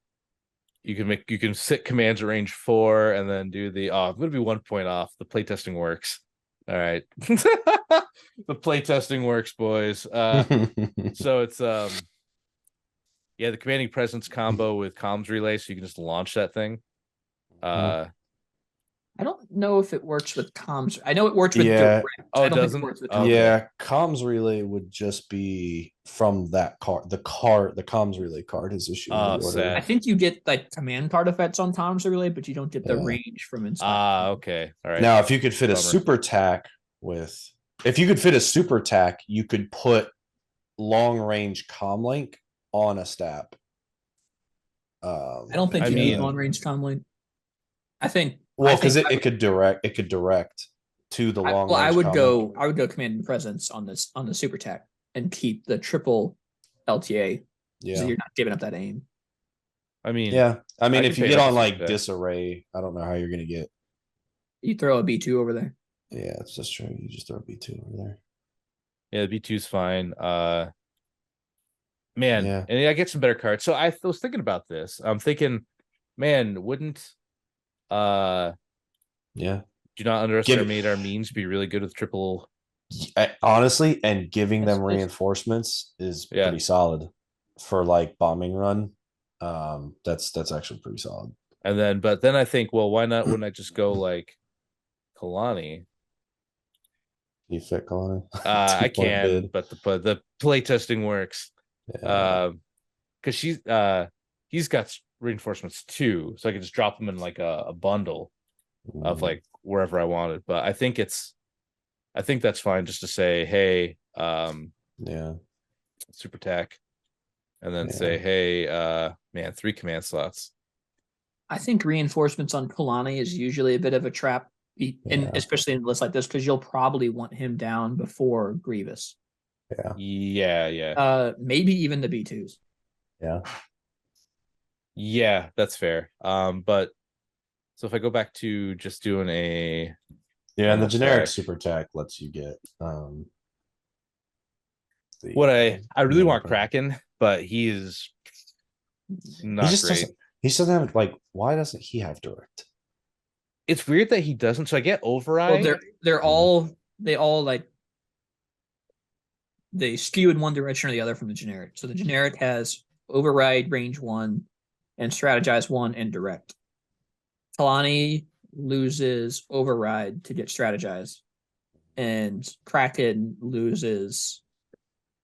You can sit commands at range 4 and then do the. I'm gonna be 1 point off. The playtesting works. All right, the playtesting works, boys. So it's the commanding presence combo with comms relay, so you can just launch that thing. I don't know if it works with comms. I know it works with direct. Oh, I it don't think doesn't? it works with Yeah, comms relay would just be from that card. The comms relay card is issued. Sad. I think you get like command card effects on comms relay, but you don't get the range from inside. Okay. All right. Now, if you could fit a super tack you could put long range comm link on a step. I don't think you need long range comm link. I think because it could direct to the long. Well, I would go command and presence on the super tack and keep the triple LTA. So you're not giving up that aim. I mean, I mean, I if can you pay get enough on to like Super Tech. disarray, I don't know how you're gonna get. You throw a B2 over there. Yeah, it's just true. You just throw a B2 over there. Yeah, the B2's fine. Man, Yeah. and I get some better cards. So I was thinking about this. I'm thinking, man, wouldn't Yeah. do not underestimate our means be really good with triple? Honestly, and giving them It's- reinforcements is Yeah. pretty solid for like bombing run. That's actually pretty solid. And then, but then I think, well, why not? Wouldn't I just go like Kalani? You fit Colin? I can, but the play testing works. Yeah. Because he's got reinforcements too, so I could just drop them in like a bundle of like wherever I wanted. But I think that's fine just to say, hey, yeah. super tack, and then Yeah. say, hey, man, 3 command slots. I think reinforcements on Kalani is usually a bit of a trap, Yeah. especially in lists like this, because you'll probably want him down before Grievous. Yeah. Maybe even the B2s. Yeah, that's fair. But so if I go back to just doing a Yeah, and the Almost generic back. super tack lets you get what I really want Kraken. Kraken, but he is not He just great. doesn't have like, why doesn't he have direct? It's weird that he doesn't. So I get override. Well, they're all like they skew in one direction or the other from the generic. So the generic has override, range 1, and strategize 1 and direct. Kalani loses override to get strategize, and Kraken loses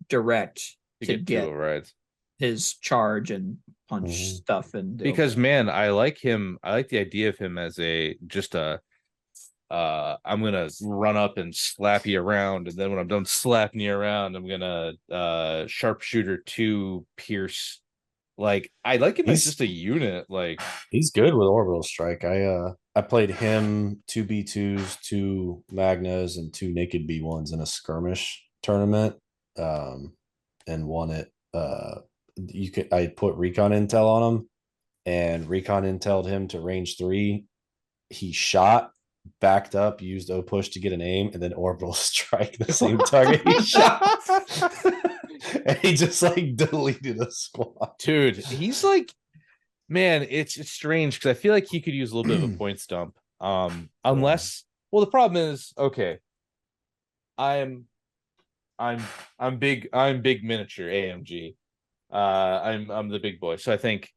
direct to to get 2 get overrides. his charge and punch Mhm. stuff. And Because man, I like him. I like the idea of him as I'm gonna run up and slap you around, and then when I'm done slapping you around, I'm gonna sharpshooter 2 pierce. Like I like him as just a unit. Like He's good with orbital strike. I played him 2 B2s, 2 Magnas, and 2 naked B1s in a skirmish tournament. And won it. I put recon intel on him, and recon intel'd him to range 3. He shot, backed up, used O push to get an aim, and then orbital strike the same target he shot. And he just like deleted a squad. dude, he's like, man, it's strange because I feel like he could use a little bit of a point stump. Unless, well, the problem is, okay, I'm big miniature AMG. I'm the big boy. So I think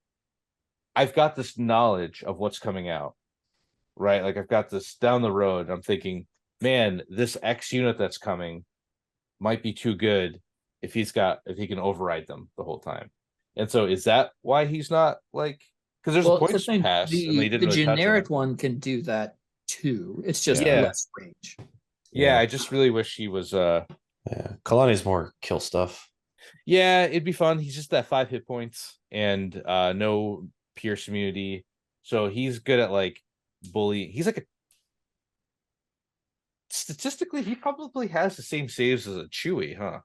I've got this knowledge of what's coming out, right? Like I've got this down the road. I'm thinking, man, this X unit that's coming might be too good if he can override them the whole time. And so is that why he's not like, because there's a point pass and they didn't the really touch generic him. one can do that too. It's just Yeah. less range. Yeah, I just really wish he was Yeah, Kalani's more kill stuff. yeah, it'd be fun. He's just that 5 hit points and no pierce immunity. So he's good at like bully. He's like statistically, he probably has the same saves as a Chewy, huh?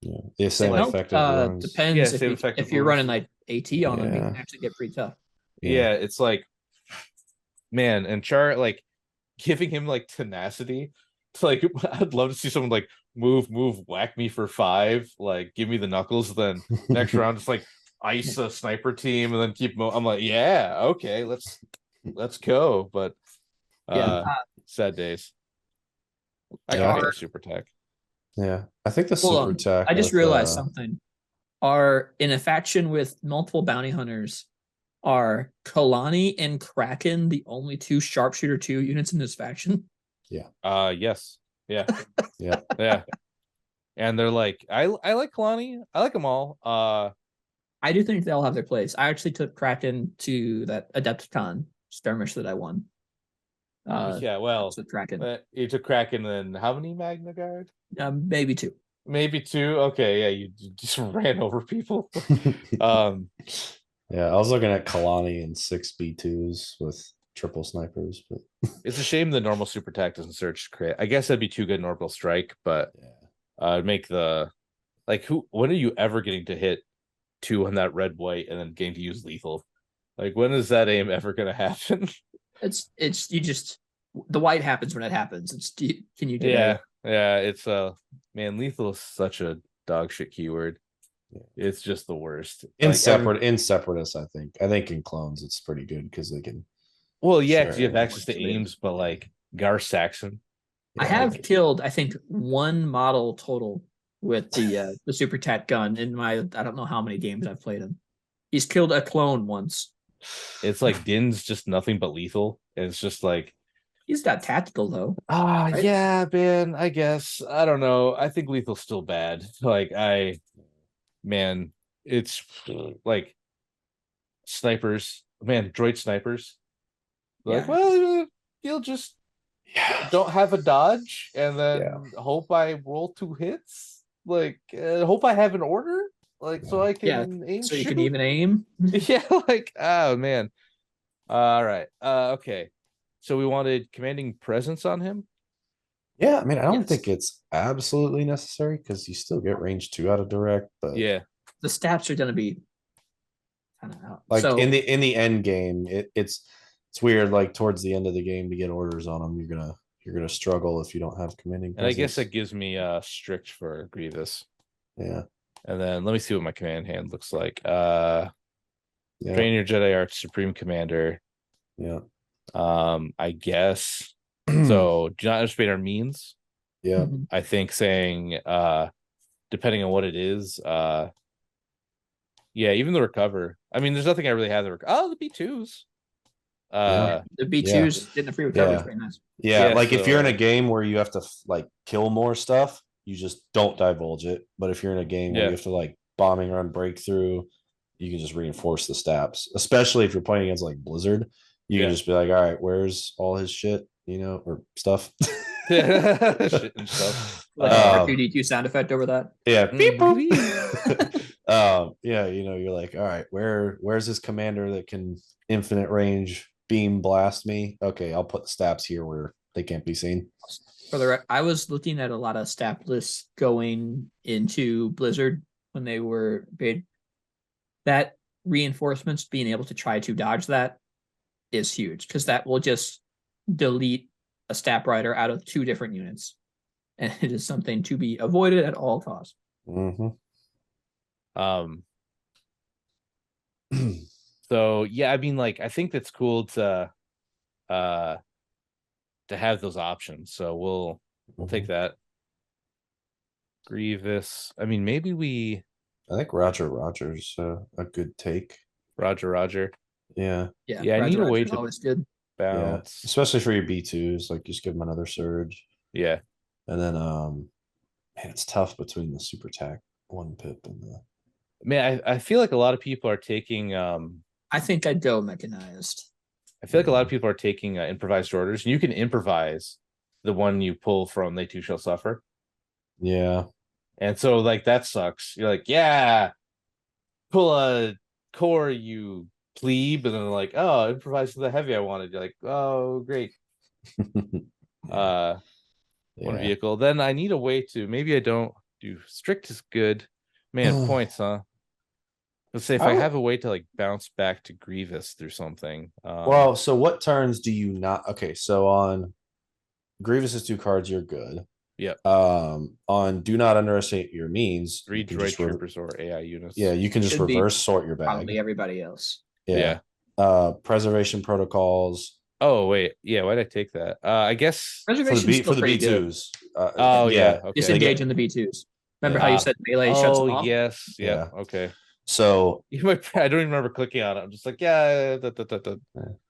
Yeah, the same Well, effective runs. depends Yeah, if, same you, effective if you're runs. running like AT on him, he Yeah. can actually get pretty tough. Yeah, it's like, man, and Char like giving him like tenacity. It's like I'd love to see someone like move, whack me for 5, like give me the knuckles. Then next round, just like ice a sniper team and then keep. I'm like, yeah, okay, let's go. But sad days. I Yeah. can make a super tech. Yeah, I think the Hold super on. attack. I just with, realized something. Are in a faction with multiple bounty hunters, are Kalani and Kraken the only 2 sharpshooter 2 units in this faction? Yes. Yeah. Yeah. Yeah. And they're like, I like Kalani. I like them all. I do think they all have their place. I actually took Kraken to that Adepticon skirmish that I won. Yeah, well, with Kraken. You took Kraken and how many Magna Guard? Maybe 2. Maybe 2. Okay, yeah, you just ran over people. Yeah, I was looking at Kalani and 6 B2s with triple snipers, but It's a shame the normal super attack doesn't search crit. I guess that'd be too good in orbital strike, but make the like when are you ever getting to hit 2 on that red white and then getting to use lethal? Like, when is that aim ever gonna happen? It's you just the white happens when it happens. Can you do Yeah, that? yeah. It's man, lethal is such a dog shit keyword. Yeah. It's just the worst. In Like, separatists, I think. I think in clones it's pretty good because they can. well, yeah, share because you have it. access to aims, but like Gar Saxon. I have killed, I think, one model total with the super tat gun in my I don't know how many games I've played him. He's killed a clone once. It's like Din's just nothing but lethal. And it's just like, He's got tactical though. Right? yeah, man. I guess I don't know. I think lethal's still bad. Like man, it's like snipers, man, droid snipers. Like, Yeah. well, you'll just don't have a dodge and then hope I roll 2 hits. Like, hope I have an order. Like, so I can aim. So you can even aim. Yeah, like, oh man. All right. Okay. So we wanted commanding presence on him. Yeah, I mean, I don't Yes. think it's absolutely necessary because you still get range 2 out of direct, but Yeah. The stats are going to be kind of out. like So in the end game, it's weird. Like towards the end of the game to get orders on them, you're gonna struggle if you don't have commanding And I guess presence. that gives me strict for Grievous. Yeah. And then let me see what my command hand looks like. Yeah. Train your Jedi Arch Supreme Commander. Yeah. I guess. So do not underestimate our means. Yeah. I think saying depending on what it is, yeah, even the recover. I mean, there's nothing I really have the the B2s. Yeah. the B2s getting the free recovery is pretty nice. Yeah, Yeah, like if you're in a so- game where you have to like kill more stuff, you just don't divulge it. But if you're in a game where Yeah. you have to like bombing run breakthrough, you can just reinforce the stats. Especially if you're playing against like Blizzard, you can just be like, all right, where's all his shit, or stuff. Shit and stuff. Like an R2D2 sound effect over that. Yeah. Beep, boop. Mhm. Yeah, you're like, all right, where's this commander that can infinite range beam blast me? Okay, I'll put the stats here where they can't be seen. For the I was looking at a lot of stat lists going into Blizzard when they were big. That reinforcements being able to try to dodge that is huge because that will just delete a stat rider out of 2 different units. And it is something to be avoided at all costs. Mm-hmm. So yeah, I mean, like, I think that's cool to have those options. So we'll take that. Grievous. I mean, maybe I think Roger's a good take. Roger. Yeah. Yeah, I need a way to always good. bounce. Yeah. Especially for your B2s, like just give them another surge. Yeah. And then man, it's tough between the super tack 1 pip and the Man, I feel like a lot of people are taking I think I'd go mechanized. I feel like a lot of people are taking improvised orders. You can improvise the one you pull from They Too Shall Suffer. Yeah. And so like that sucks. You're like, yeah, pull a core, you plebe, and then they're like, oh, improvise the heavy I wanted. You're like, oh, great. One vehicle. Then I need a way to maybe I don't do strict is good. Man, points, huh? Let's say if I have a way to like bounce back to Grievous through something. Well, so what turns do you not? Okay, so on Grievous's 2 cards, you're good. Yep. On do not underestimate your means. 3 droid troopers or AI units. Yeah, you can just reverse sort your bag. Probably everybody else. Yeah. Preservation protocols. Oh wait, yeah. Why'd I take that? I guess For the B2s. yeah. Okay. Disengage in the B2s. Remember how you said melee shuts them off? Yes. Yeah. Okay. So You might. I don't even remember clicking on it. I'm just like, yeah.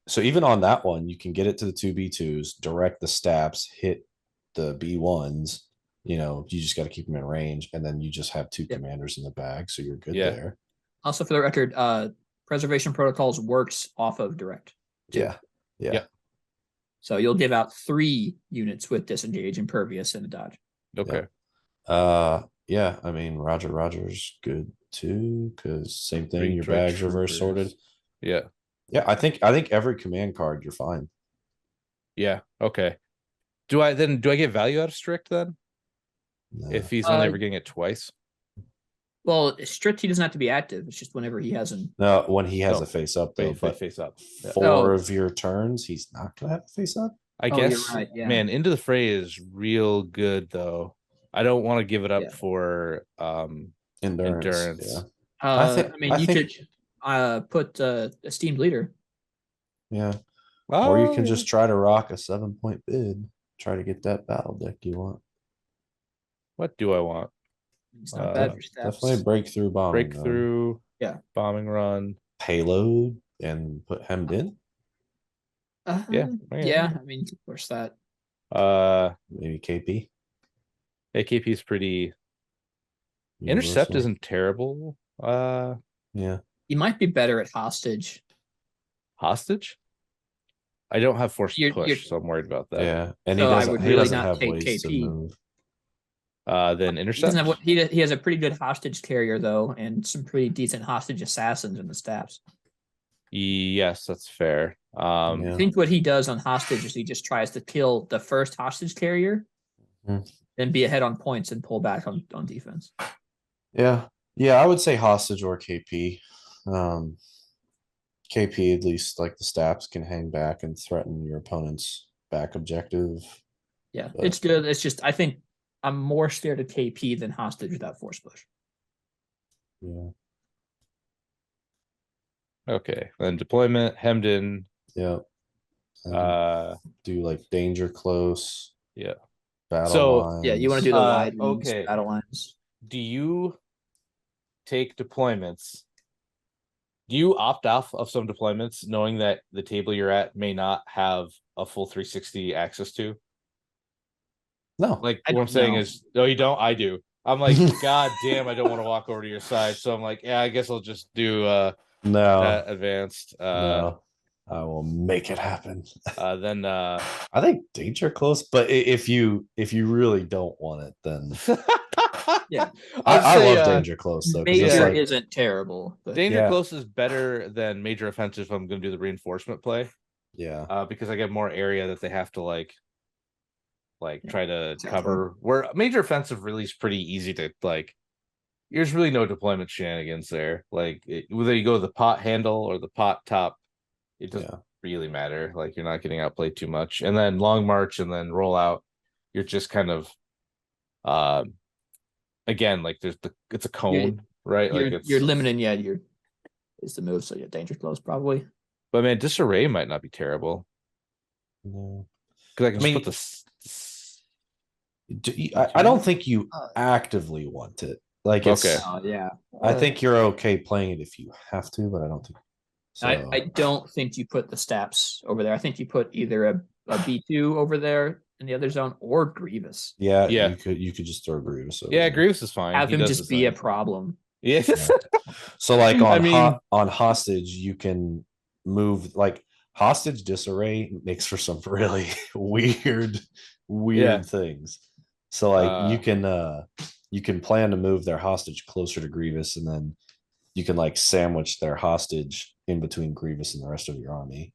So even on that one, you can get it to the 2 B2s, direct the stabs, hit the B1s. You just got to keep them in range, and then you just have 2 commanders in the bag, so you're good there. Also, for the record, preservation protocols works off of direct. Yeah. So you'll give out 3 units with disengage, impervious, and a dodge. Okay. Yeah. I mean, Roger's good too, because same thing. 3 Your droid bag's reverse troopers. sorted. Yeah. Yeah, I think every command card you're fine. Yeah. Okay. Do I get value out of strict then? No. If he's only ever getting it twice? Well, strict he doesn't have to be active. It's just whenever he hasn't. No, when he has No, a face up though, but face up. Yeah. four of your turns, he's not gonna have a face up. I Oh, you're guess, right, yeah. man, Into the Fray is real good though. I don't want to give it up Yeah. for endurance. Yeah. I mean, you think, could put esteemed leader. yeah. Oh, Or you can just try to rock a 7-point bid. Try to get that battle deck you want. what do I want? It's not bad for stats. Definitely breakthrough bombing. Breakthrough, Yeah. bombing run. Payload and put hemmed in. Yeah. Yeah. I mean, of course that. Maybe KP. AKP is pretty. Universal. Intercept isn't terrible. Yeah. You might be better at hostage. Hostage. I don't have forced You're- push, so I'm worried about that. Yeah. And So I he doesn't, would he really doesn't not have take ways KP. to move. Then He intercept. doesn't have what he has a pretty good hostage carrier though, and some pretty decent hostage assassins in the staffs. Yes, that's fair. Yeah. I think what he does on hostage is he just tries to kill the first hostage carrier, Mhm. then be ahead on points and pull back on defense. Yeah. Yeah, I would say hostage or KP. KP, at least like the staffs can hang back and threaten your opponent's back objective. Yeah, But- it's good. It's just I think I'm more scared of KP than hostage without force push. Yeah. Okay, then deployment hemmed in. Yeah. And Uh, do like danger close. Yeah. Battle So, lines. Yeah, you want to do the wide ones, okay. battle lines. do you take deployments? Do you opt off of some deployments, knowing that the table you're at may not have a full 360 access to? No. Like I what I'm don't saying know. is, no, you don't. I do. I'm like, God damn, I don't want to walk over to your side. So I'm like, yeah, I guess I'll just do No. advanced. No. I will make it happen. Then I think danger close, but if you really don't want it, then Yeah, I love danger close though. 'Cause it's major like, isn't terrible, but Danger Yeah. close is better than major offensive if I'm going to do the reinforcement play, yeah. because I get more area that they have to like Yeah, try to exactly. cover. Where major offensive really is pretty easy to like. There's really no deployment shenanigans there. Like whether you go the pot handle or the pot top, it doesn't Yeah. really matter. Like you're not getting outplayed too much. And then long march and then roll out, you're just kind of, again, like it's a cone, right? Like you're limiting. Yeah, is the move. So yeah, danger close probably. But man, disarray might not be terrible No. because I can I mean, just put this. I don't think you actively want it. Like it's Okay. Yeah, I think you're okay playing it if you have to, but I don't think so. I don't think you put the Staps over there. I think you put either a B2 over there in the other zone or Grievous. Yeah, Yeah. you could just throw Grievous over Yeah, there. Grievous is fine. Have He him does just the be a thing. problem. Yeah. So like on I mean- on hostage, you can move like hostage disarray makes for some really weird Yeah. things. So like you can plan to move their hostage closer to Grievous, and then you can like sandwich their hostage in between Grievous and the rest of your army.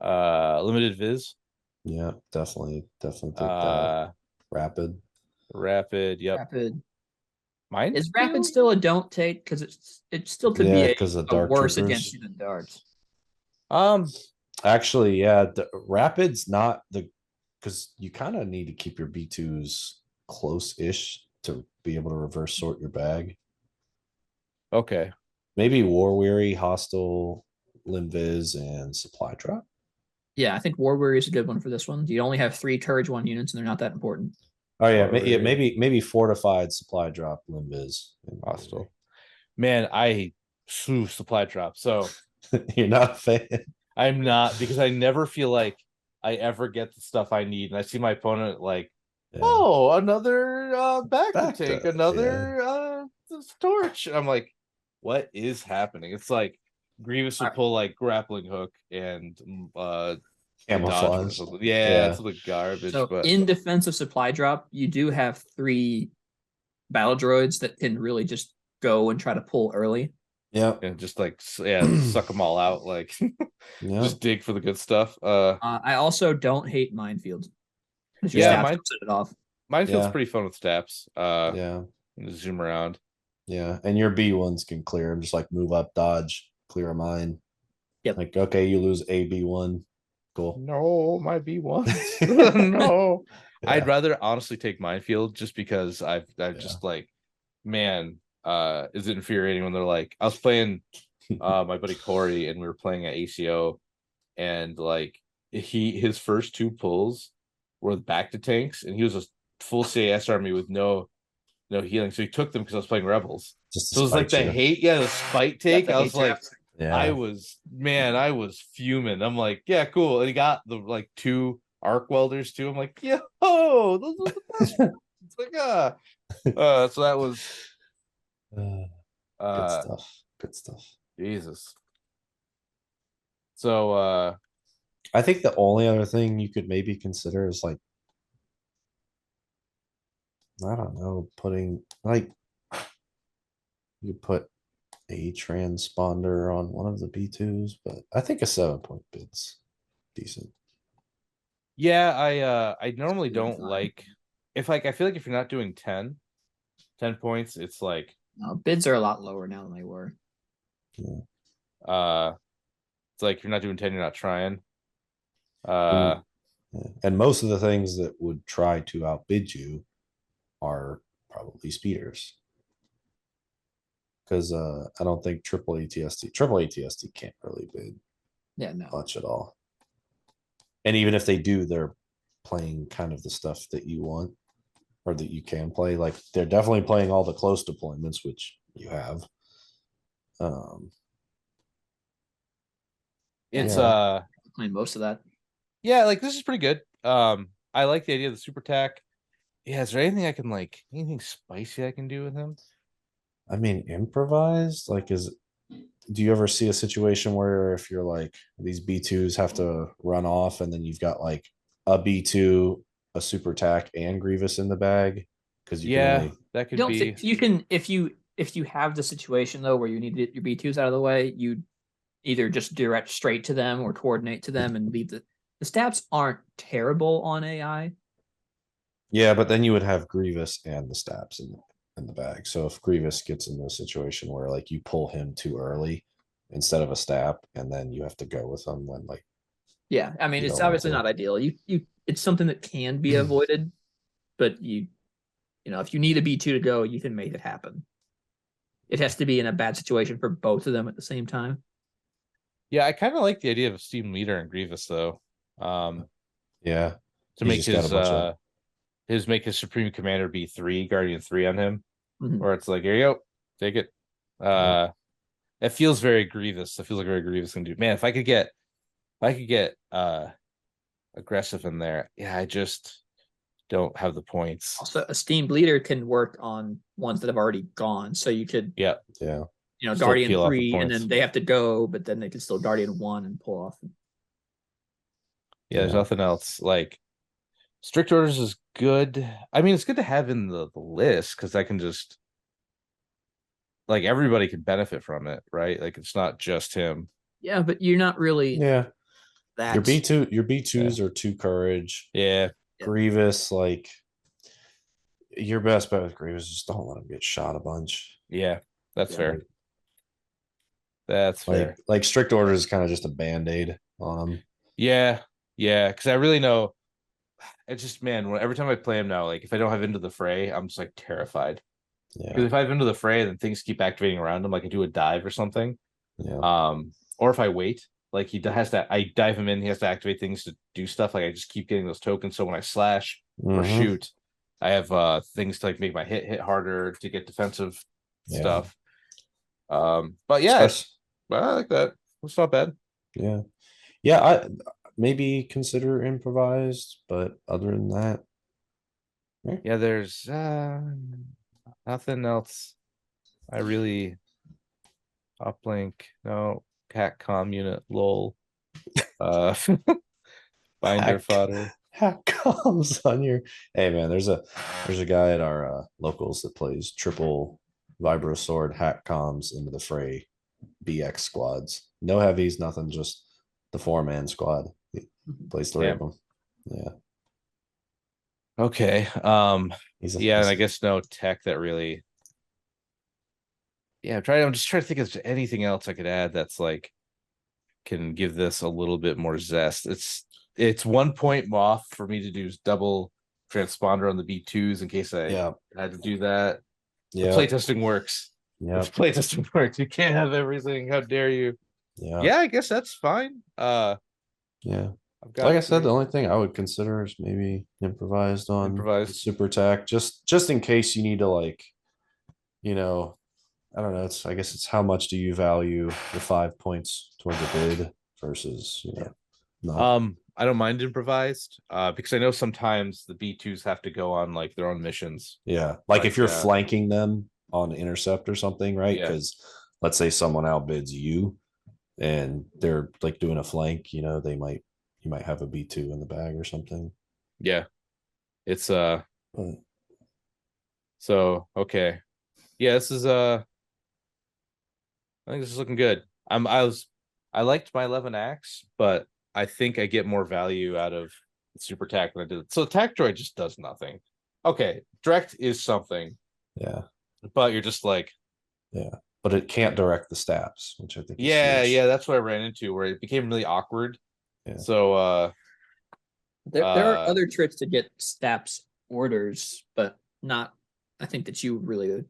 Limited viz. Yeah, definitely take that. Rapid. Rapid. Yep. Rapid. Mine Is Rapid still a don't take? Because it still could Yeah, be 'cause of a Dark worse Troopers. against you than darts. Actually, yeah, the Rapid's not the because you kind of need to keep your B2s close-ish to be able to reverse sort your bag. Okay. Maybe War Weary, Hostile, Limviz, and Supply Drop. Yeah, I think War Warrior is a good one for this one. You only have 3 Courage 1 units, and they're not that important. Oh yeah, War Weary. maybe Fortified, Supply Drop, Limviz, and War Hostile. Man, I slew supply drop. So Weary. You're not a fan. I'm not, because I never feel like I ever get the stuff I need. And I see my opponent like, Yeah. oh, another back Back tank, to- another torch. I'm like, what is happening? It's like Grievous will pull like grappling hook and dodge or Camouflage. something. Yeah, Yeah. it's the garbage. So but in defense of supply drop, you do have 3 battle droids that can really just go and try to pull early. Yeah, and just like suck them all out, like yeah. just dig for the good stuff. I also don't hate minefield. Because your Yeah, stats mine- don't set it off. Mine feels Yeah. pretty fun with steps. Yeah. Zoom around. Yeah. And your B ones can clear them, just like move up, dodge, clear a mine. Yep. Like, okay, you lose a B1. Cool. No, my B1. No. I'd Yeah. rather honestly take Minefield just because I've Yeah. just like, man, is it infuriating when they're like, I was playing my buddy Corey and we were playing at ACO and like his first two pulls were back to tanks and he was a full CAS army with no healing. So he took them because I was playing Rebels. Just to So it was like spite the you. hate, the spite take. the I hate was like, traps. Yeah. I was fuming. I'm like, yeah, cool. And he got the like 2 arc welders too. I'm like, yo, those are the best. It's like, so that was Good stuff. Good stuff. Jesus. So I think the only other thing you could maybe consider is like, I don't know, putting like you put a transponder on one of the B2s, but I think a 7-point bid's decent. yeah, I normally Yeah, don't fine. like if like I feel like if you're not doing 10 points, it's like No, bids are a lot lower now than they were. it's like if you're not doing 10, you're not trying. Yeah. And most of the things that would try to outbid you are probably speeders. Because I don't think triple ATST can't really bid Yeah, no. much at all. And even if they do, they're playing kind of the stuff that you want or that you can play. Like they're definitely playing all the close deployments, which you have. It's Yeah. Playing most of that. yeah, like this is pretty good. I like the idea of the super tack. Yeah, is there anything I can like anything spicy I can do with him? I mean, improvised, like do you ever see a situation where if you're like these B2s have to run off and then you've got like a B2, a super tack, and Grievous in the bag? Because you Yeah, can only, that could Don't be. think you can if you have the situation though where you need to get your B2s out of the way, you either just direct straight to them or coordinate to them and leave the stats aren't terrible on AI. yeah, but then you would have Grievous and the stabs in the bag. So if Grievous gets into a situation where like you pull him too early instead of a stab, and then you have to go with him when like Yeah, I mean You it's don't want obviously to. not ideal. You it's something that can be avoided, but you know if you need a B2 to go, you can make it happen. It has to be in a bad situation for both of them at the same time. Yeah, I kind of like the idea of Steam Leader and Grievous though. yeah, To He's make just got a bunch of- make his Supreme Commander be 3, Guardian 3 on him. Mhm. Where it's like, here you go, take it. It feels very Grievous. It feels like very Grievous can do. Man, if I could get aggressive in there, yeah, I just don't have the points. Also, a steam bleeder can work on ones that have already gone. So you could, Yeah, yeah. Still Guardian peel off the 3, and points. then they have to go, but then they can still Guardian 1 and pull off. yeah. There's Yeah. nothing else. Like strict orders is good. I mean, it's good to have in the list because I can just like everybody can benefit from it, right? Like it's not just him. Yeah, but you're not really Yeah. that. Your B2s are 2 courage. Yeah, Yeah. Grievous, like your best bet with Grievous is just don't let him get shot a bunch. yeah, that's Yeah. fair. That's fair. Like strict order is kind of just a band-aid on him. Yeah, because I really know. It's just man, every time I play him now, like if I don't have Into the Fray, I'm just like terrified. Because Yeah. if I have Into the Fray, then things keep activating around him, like I do a dive or something. Yeah. Or if I wait, like I dive him in, he has to activate things to do stuff. Like I just keep getting those tokens. So when I slash or Mhm. shoot, I have things to like make my hit harder to get defensive Yeah. stuff. But yeah, Especially- I like that. It's not bad. Yeah. Yeah, I maybe consider improvised, but other than that, Yeah, there's nothing else. I really uplink, no cat comm unit, lol. Binder Hack. fodder. how comes on your hey man, there's a guy at our locals that plays triple vibro sword hack comms into the fray BX squads. No heavies, nothing, just the 4-man squad. He plays 3 of them. Yeah. Okay. Yeah, and I guess no tech that really. Yeah, I'm just trying to think of anything else I could add that's like can give this a little bit more zest. It's 1 point off for me to do double transponder on the B2s in case I had to do that. The playtesting works. Yeah, playtesting works. You can't have everything. How dare you? Yeah, I guess that's fine. Yeah. Like I said, the only thing I would consider is maybe improvised super tack, just in case you need to, like, you know, I don't know. I guess it's how much do you value the 5 points towards a bid versus, not. I don't mind improvised, because I know sometimes the B2s have to go on like their own missions. Yeah, like if you're flanking them on intercept or something, right? Because let's say someone outbids you, and they're like doing a flank, you might have a B2 in the bag or something. Yeah, it's so okay. Yeah, this is I think this is looking good. I liked my 11 acts, but I think I get more value out of super tack than I did. So tack droid just does nothing. Okay, direct is something. Yeah, but you're just like, but it can't direct the stabs, which I think. Yeah, that's what I ran into where it became really awkward. Yeah. So there are other tricks to get stabs orders, but not. I think that you really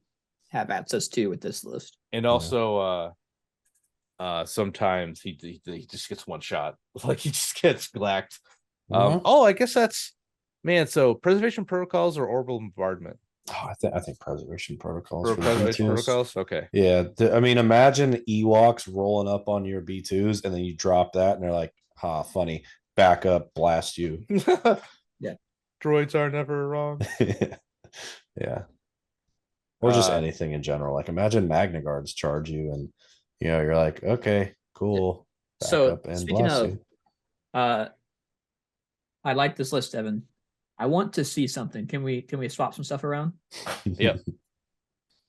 have access to with this list. And also, sometimes he just gets one shot, like he just gets glacked. Oh, I guess that's so preservation protocols or orbital bombardment. Oh, I think preservation protocols. Preservation protocols, okay. Yeah, I mean, imagine Ewoks rolling up on your B2s, and then you drop that, and they're like, "Ha, funny, back up, blast you." Yeah, droids are never wrong. Yeah. Or just anything in general. Like imagine Magna Guards charge you, and you're like, okay, cool. Back so up and speaking of, you. I like this list, Evan. I want to see something. Can we swap some stuff around? Yeah.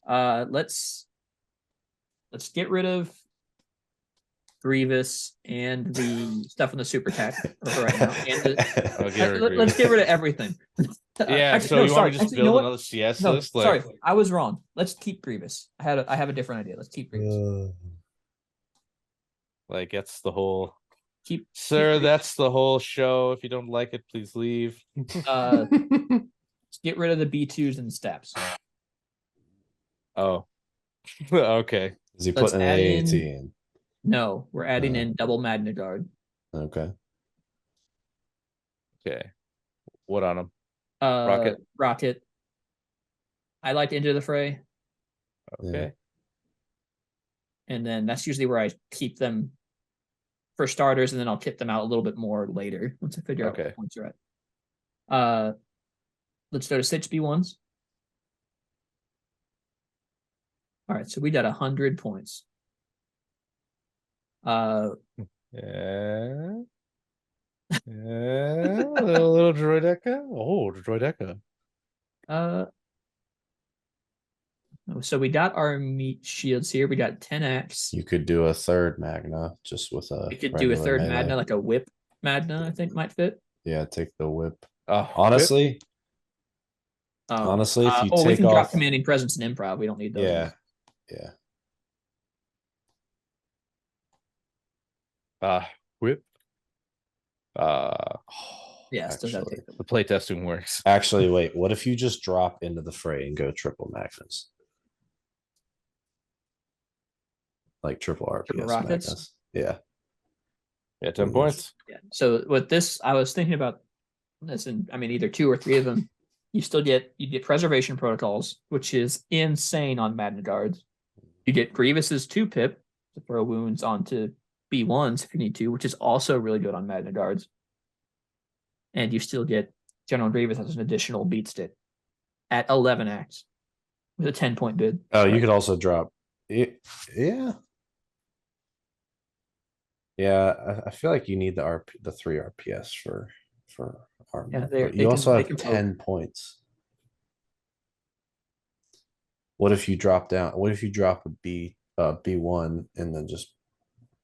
Let's get rid of Grievous and the stuff in the super tack right now. And let's get rid of everything. Yeah, actually, so you want to just build another CS list? Sorry, I was wrong. Let's keep Grievous. I have a different idea. Let's keep Grievous. Like that's the whole. Sir, that's the whole show. If you don't like it, please leave. Let's get rid of the B2s and steps. Oh, okay. Is he putting an AAT in? No, we're adding in double Magna Guard. Okay. What on him? Rocket. I like to enter the fray. Okay. And then that's usually where I keep them for starters, and then I'll kit them out a little bit more later once I figure out what points are at. Let's go to 6 B1s. All right, so we got 100 points. Yeah, little droideka. Oh, droideka. So we got our meat shields here. We got 10 acts. You could do a third Magna just with a. You could do a third melee. Magna, like a whip Magna. I think might fit. Yeah, take the whip. Honestly, if you take we can off drop commanding presence and improv. We don't need those. Yeah. Whip. Yes, actually, the playtesting works. Actually, wait. What if you just drop into the fray and go triple Magnus? Like triple RPS Magnus. Yeah. 10 points. Yeah. So with this, I was thinking about this, and I mean either 2 or 3 of them. You get preservation protocols, which is insane on Magna Guards. You get Grievous's 2 pip to throw wounds onto B1s if you need to, which is also really good on Magna Guards. And you still get General Grievous as an additional beat stick at 11 acts with a 10-point bid. Oh, you could also drop. Yeah. Yeah, I feel like you need the 3 RPS for armor. Yeah, you also have 10 points. What if you drop down? What if you drop a B1 and then just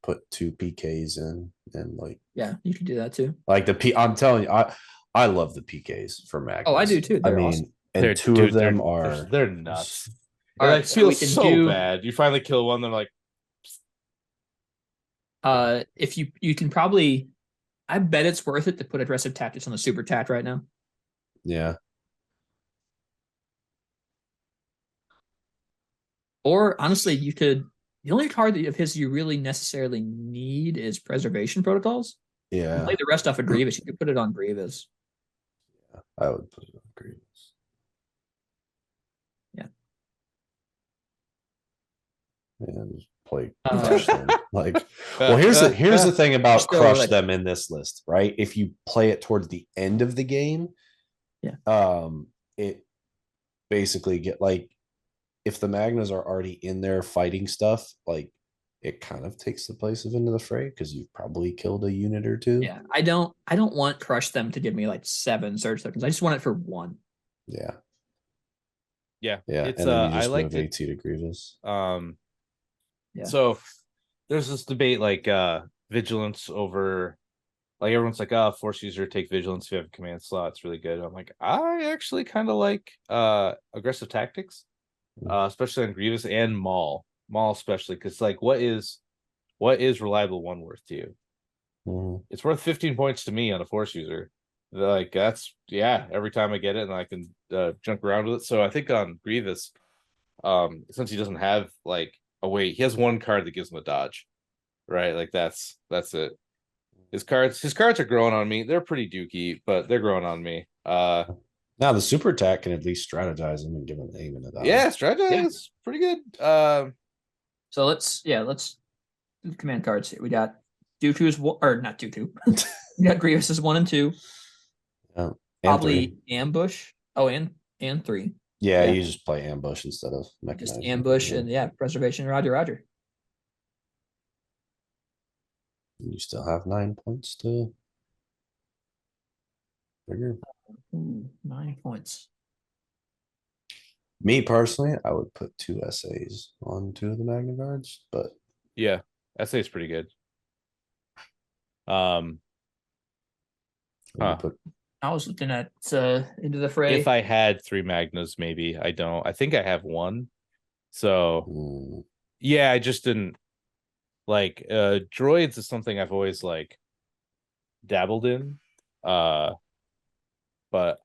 put 2 PKs in and like? Yeah, you could do that too. Like I'm telling you, I love the PKs for Magnus. Oh, I do too. They're awesome. And They're, two dude, of them they're nuts. All It right, like so we feels can so do- bad. You finally kill one, they're like, If you can probably, I bet it's worth it to put aggressive tactics on the super tat right now. Yeah. Or honestly, you could. The only card of his you really necessarily need is preservation protocols. Yeah. Play the rest off of Grievous. You could put it on Grievous. I would put it on Grievous. Yeah. Yeah, just play Uh, crush them. Like, well, here's the thing about Still, crush like- them in this list, right? If you play it towards the end of the game, it basically get like if the Magnas are already in there fighting stuff, like it kind of takes the place of Into the Fray because you've probably killed a unit or two. Yeah, I don't want crush them to give me like 7 surge tokens. I just want it for 1. Yeah. yeah. It's It's I like move AT to Grievous. Yeah. So there's this debate like vigilance over like everyone's like, oh, force user take vigilance if you have a command slot. It's really good. I'm like, I actually kind of like aggressive tactics, especially on Grievous and Maul especially because like what is reliable one worth to you? Mhm. It's worth 15 points to me on a force user. Like that's every time I get it and I can junk around with it. So I think on Grievous, since he doesn't have like he has one card that gives him a dodge, right? Like that's it. His cards are growing on me. They're pretty dookie, but they're growing on me. Now the super attack can at least strategize him and give him an aim and a dodge. Yeah, strategize is pretty good. So let's do the command cards here. We got Dooku's or not Dooku. We got Grievous's 1 and 2. Yeah. And Probably 3. ambush. Oh, and 3. Yeah, Yeah. you just play ambush instead of mechanized. Just ambush and preservation. Roger. You still have 9 points to figure. Ooh, 9 points. Me personally, I would put 2 essays on 2 of the Magna Guards, but yeah, SA is pretty good. I would put I was looking at Into the Fray. If I had 3 Magnas, maybe I don't. I think I have 1. So yeah, I just didn't like droids is something I've always like dabbled in. But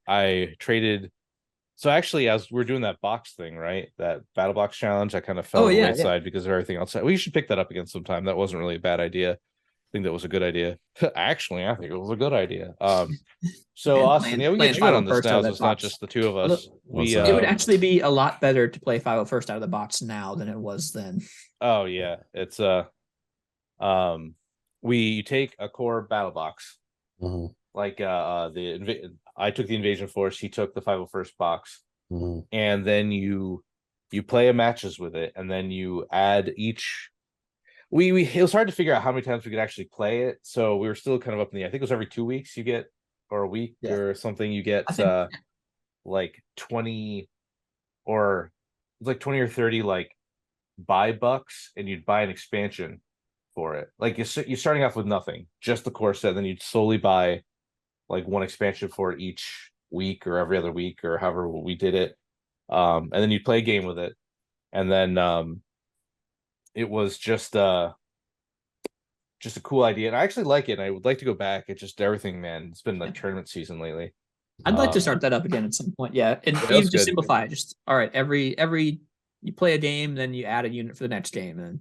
I traded. So actually, as we're doing that box thing, right? That battle box challenge, I kind of fell on the wayside because of everything else. We should pick that up again sometime. That wasn't really a bad idea. I think that was a good idea. Actually, I think it was a good idea. So Austin, we get you in on this now. So it's not just the two of us. It would actually be a lot better to play 501st out of the box now than it was then. Oh yeah, it's you take a core battle box, like I took the invasion force, he took the 501st box, and then you play a matches with it, and then you add each. It was hard to figure out how many times we could actually play it, so we were still kind of up in the. I think it was every 2 weeks you get, or a week or something. You get like 20, or it's like 20 or 30 like buy bucks, and you'd buy an expansion for it. Like you're starting off with nothing, just the core set, then you'd slowly buy like one expansion for it each week or every other week or however we did it, and then you'd play a game with it, and then it was just a cool idea, and I actually like it, and I would like to go back. It's just everything, man. It's been like tournament season lately. I'd like to start that up again at some point. Yeah, and even just good. simplify it. Just all right. Every you play a game, then you add a unit for the next game, and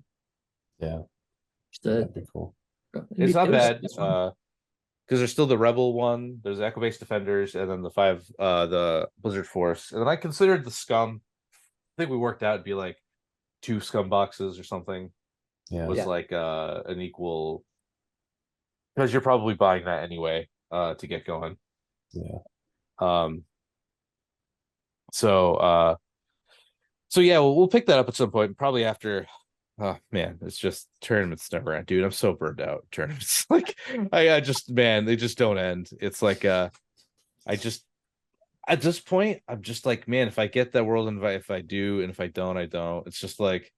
that'd be cool. It's not bad. Because there's still the Rebel one, there's Echo Base Defenders, and then the Blizzard Force. And then I considered the Scum. I think we worked out it'd be like 2 Scum boxes or something. Yeah. Was like an equal, because you're probably buying that anyway to get going. Yeah. So yeah, we'll pick that up at some point, probably after. Oh man, it's just tournaments never end, dude. I'm so burned out. Tournaments, like I just, man, they just don't end. It's like I just at this point, I'm just like, man, if I get that world invite, if I do, and if I don't, I don't. It's just like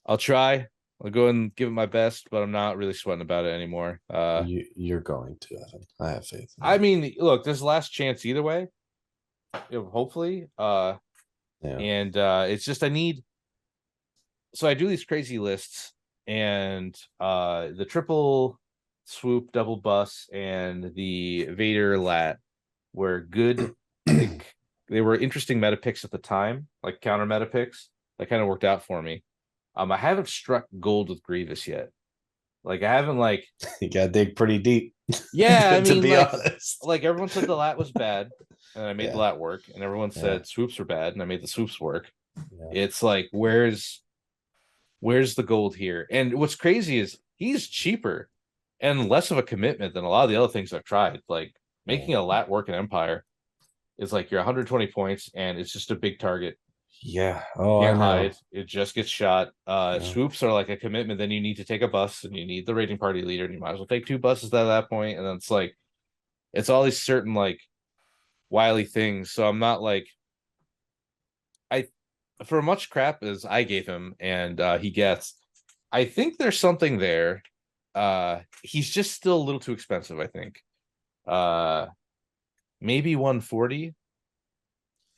I'll try, I'll go and give it my best, but I'm not really sweating about it anymore. You're going to, Evan. I have faith. I mean, look, there's last chance either way. Hopefully. Yeah. And it's just I do these crazy lists, and the triple swoop, double bus, and the Vader lat were good. They were interesting meta picks at the time, like counter meta picks. That kind of worked out for me. I haven't struck gold with Grievous yet. Like I haven't you gotta dig pretty deep. Yeah, I mean, to be honest. Like everyone said the lat was bad, and I made Yeah. the lat work, and everyone said swoops were bad, and I made the swoops work. Yeah. It's like where's the gold here? And what's crazy is he's cheaper and less of a commitment than a lot of the other things I've tried. Like making a lat work in Empire is like you're 120 points, and it's just a big target. Yeah. Oh, Can't I know. hide. It just gets shot. Swoops are like a commitment. Then you need to take a bus, and you need the raiding party leader, and you might as well take 2 buses at that point. And then it's like, it's all these certain like wily things. So I'm not like, for much crap as I gave him, and he gets, I think there's something there. He's just still a little too expensive, I think. Maybe 140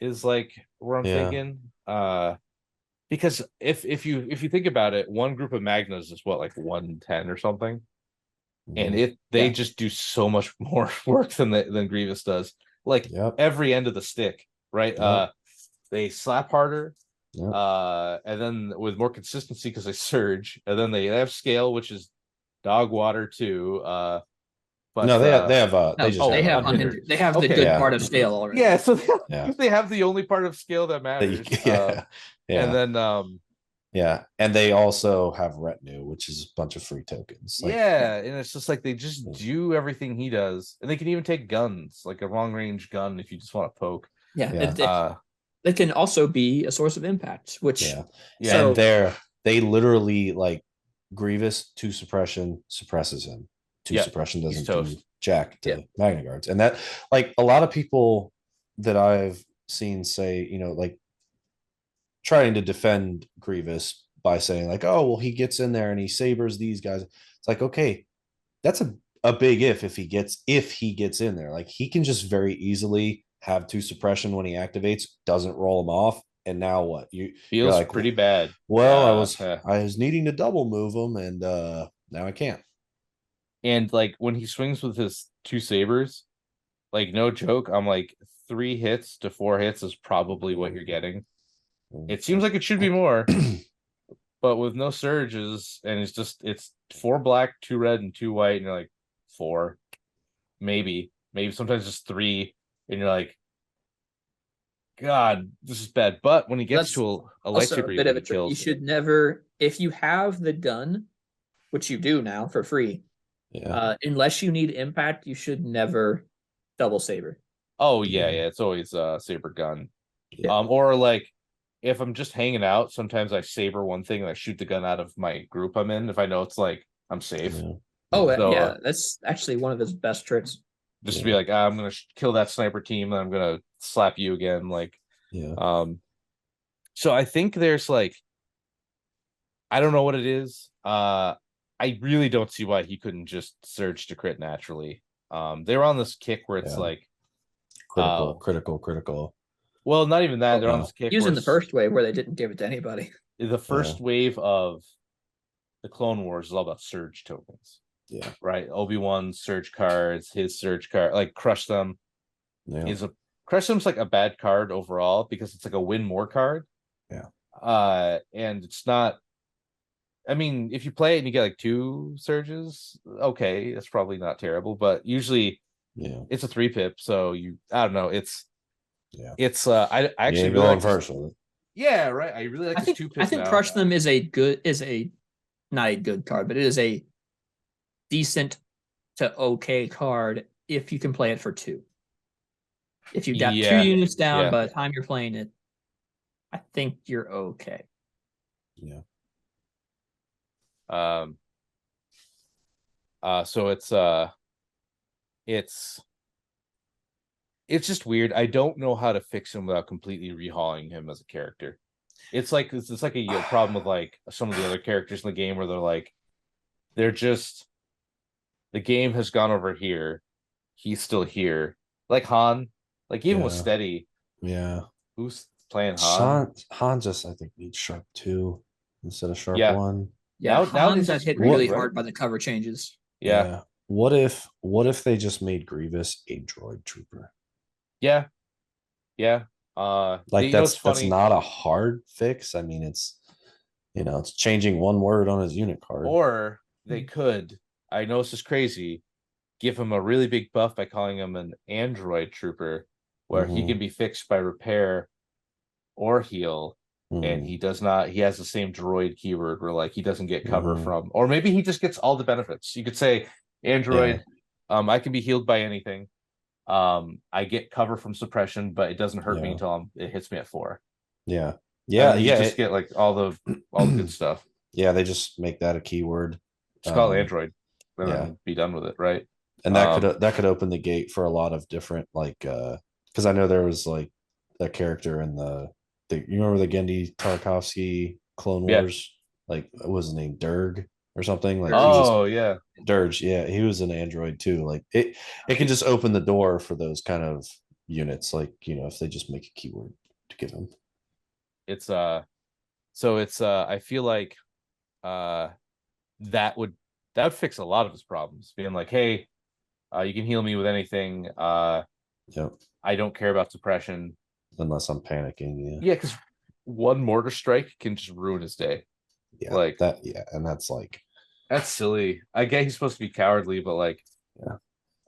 is like where I'm thinking. Because if you think about it, one group of Magnas is what, like 110 or something, and they just do so much more work than Grievous does. Like every end of the stick, right? They slap harder, and then with more consistency because they surge, and then they have scale, which is dog water too. But no, they have unhindered. They have the good part of scale already. Yeah, so they have the only part of scale that matters. And then and they also have retinue, which is a bunch of free tokens. And it's just like they just do everything he does, and they can even take guns, like a long range gun, if you just want to poke. They can also be a source of impact, which and they literally, like, Grievous 2 suppression suppresses him. 2 suppression doesn't do jack to Magna Guards. And that, like, a lot of people that I've seen say, you know, like, trying to defend Grievous by saying, like, oh, well, he gets in there and he sabers these guys. It's like, okay, that's a big if he gets in there. Like, he can just very easily have 2 suppression when he activates, doesn't roll him off, and now what? You're like, pretty bad. Well, I was needing to double move him, and now I can't. And like when he swings with his 2 sabers, like, no joke, I'm like 3 hits to 4 hits is probably what you're getting. It seems like it should be more, but with no surges, and it's 4 black, 2 red, and 2 white, and you're like 4, maybe sometimes just 3, and you're like, God, this is bad. But when he gets to a lightsaber, bit of a trick. You should never, if you have the gun, which you do now for free, unless you need impact, you should never double saber. Oh yeah, it's always saber gun. Or like if I'm just hanging out, sometimes I saber one thing and I shoot the gun out of my group I'm in if I know it's like I'm safe. That's actually one of his best tricks. Just to be like, I'm gonna kill that sniper team, and I'm gonna slap you again. Like, so I think there's like, I don't know what it is. I really don't see why he couldn't just surge to crit naturally. They were on this kick where it's like critical. Well, not even that. They're on this kick. He was in the first wave where they didn't give it to anybody. The first wave of the Clone Wars is all about surge tokens. Yeah. Right. Obi-Wan's surge cards, his surge card, like Crush Them Crush Them's like a bad card overall because it's like a win more card. Yeah. And it's not, I mean, if you play it and you get like 2 surges, okay, that's probably not terrible, but usually it's a 3-pip, so I don't know, it's I actually really like first with it. Yeah, right. I really like this 2-pip. I think Crush Them is not a good card, but it is a decent to okay card if you can play it for 2. If you got 2 units down by the time you're playing it, I think you're okay. Yeah. So it's just weird. I don't know how to fix him without completely rehauling him as a character. it's like a problem with like some of the other characters in the game where they're just the game has gone over here, he's still here. Like Han, like even with Yeah. Steady, Yeah. who's playing Han? Han just I think needs sharp 2 instead of sharp Yeah. 1. Yeah, Now Han this got is hit pretty really good, right? hard by the cover changes. Yeah. What if they just made Grievous a droid trooper? Yeah. Like you know what's that's funny? not a hard fix. I mean, it's it's changing one word on his unit card. Or they could, I know this is crazy, give him a really big buff by calling him an android trooper, where he can be fixed by repair or heal, and he has the same droid keyword where like he doesn't get cover from, or maybe he just gets all the benefits. You could say android, I can be healed by anything. I get cover from suppression, but it doesn't hurt me until it hits me at 4. Yeah. You just get like all the good stuff. Yeah, they just make that a keyword. Just call it android, and then be done with it, right? And that could open the gate for a lot of different like because I know there was like a character in the you remember the Gendy Tarkovsky Clone Wars? Like what was his name? Durg or something? Like Dirge, yeah, he was an android too. Like it can just open the door for those kind of units, like if they just make a keyword to give him. It's I feel like that would fix a lot of his problems, being like, hey, you can heal me with anything. I don't care about suppression unless I'm panicking. Yeah, because one mortar strike can just ruin his day. Yeah, like that. Yeah, and that's silly. I get he's supposed to be cowardly, but like,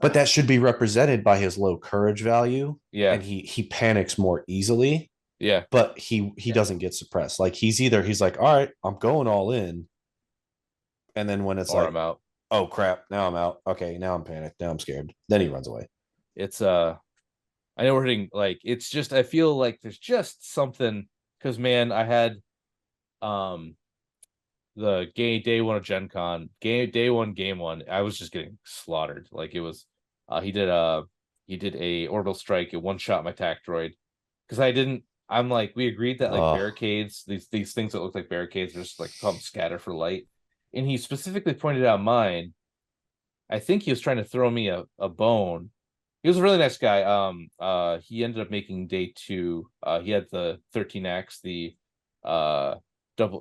but that should be represented by his low courage value. Yeah, and he panics more easily. Yeah, but he doesn't get suppressed. Like he's like, all right, I'm going all in, and then when it's I'm out. Oh crap! Now I'm out. Okay, now I'm panicked. Now I'm scared. Then he runs away. It's I know we're hitting like it's just I feel like there's just something because man, I had the day one of Gen Con, day one, game one, I was just getting slaughtered. Like it was he did a orbital strike, it one shot my tac droid. Because I'm like, we agreed that like barricades, these things that look like barricades are just like called scatter for light. And he specifically pointed out mine. I think he was trying to throw me a bone. He was a really nice guy. He ended up making day 2. He had the 13X, the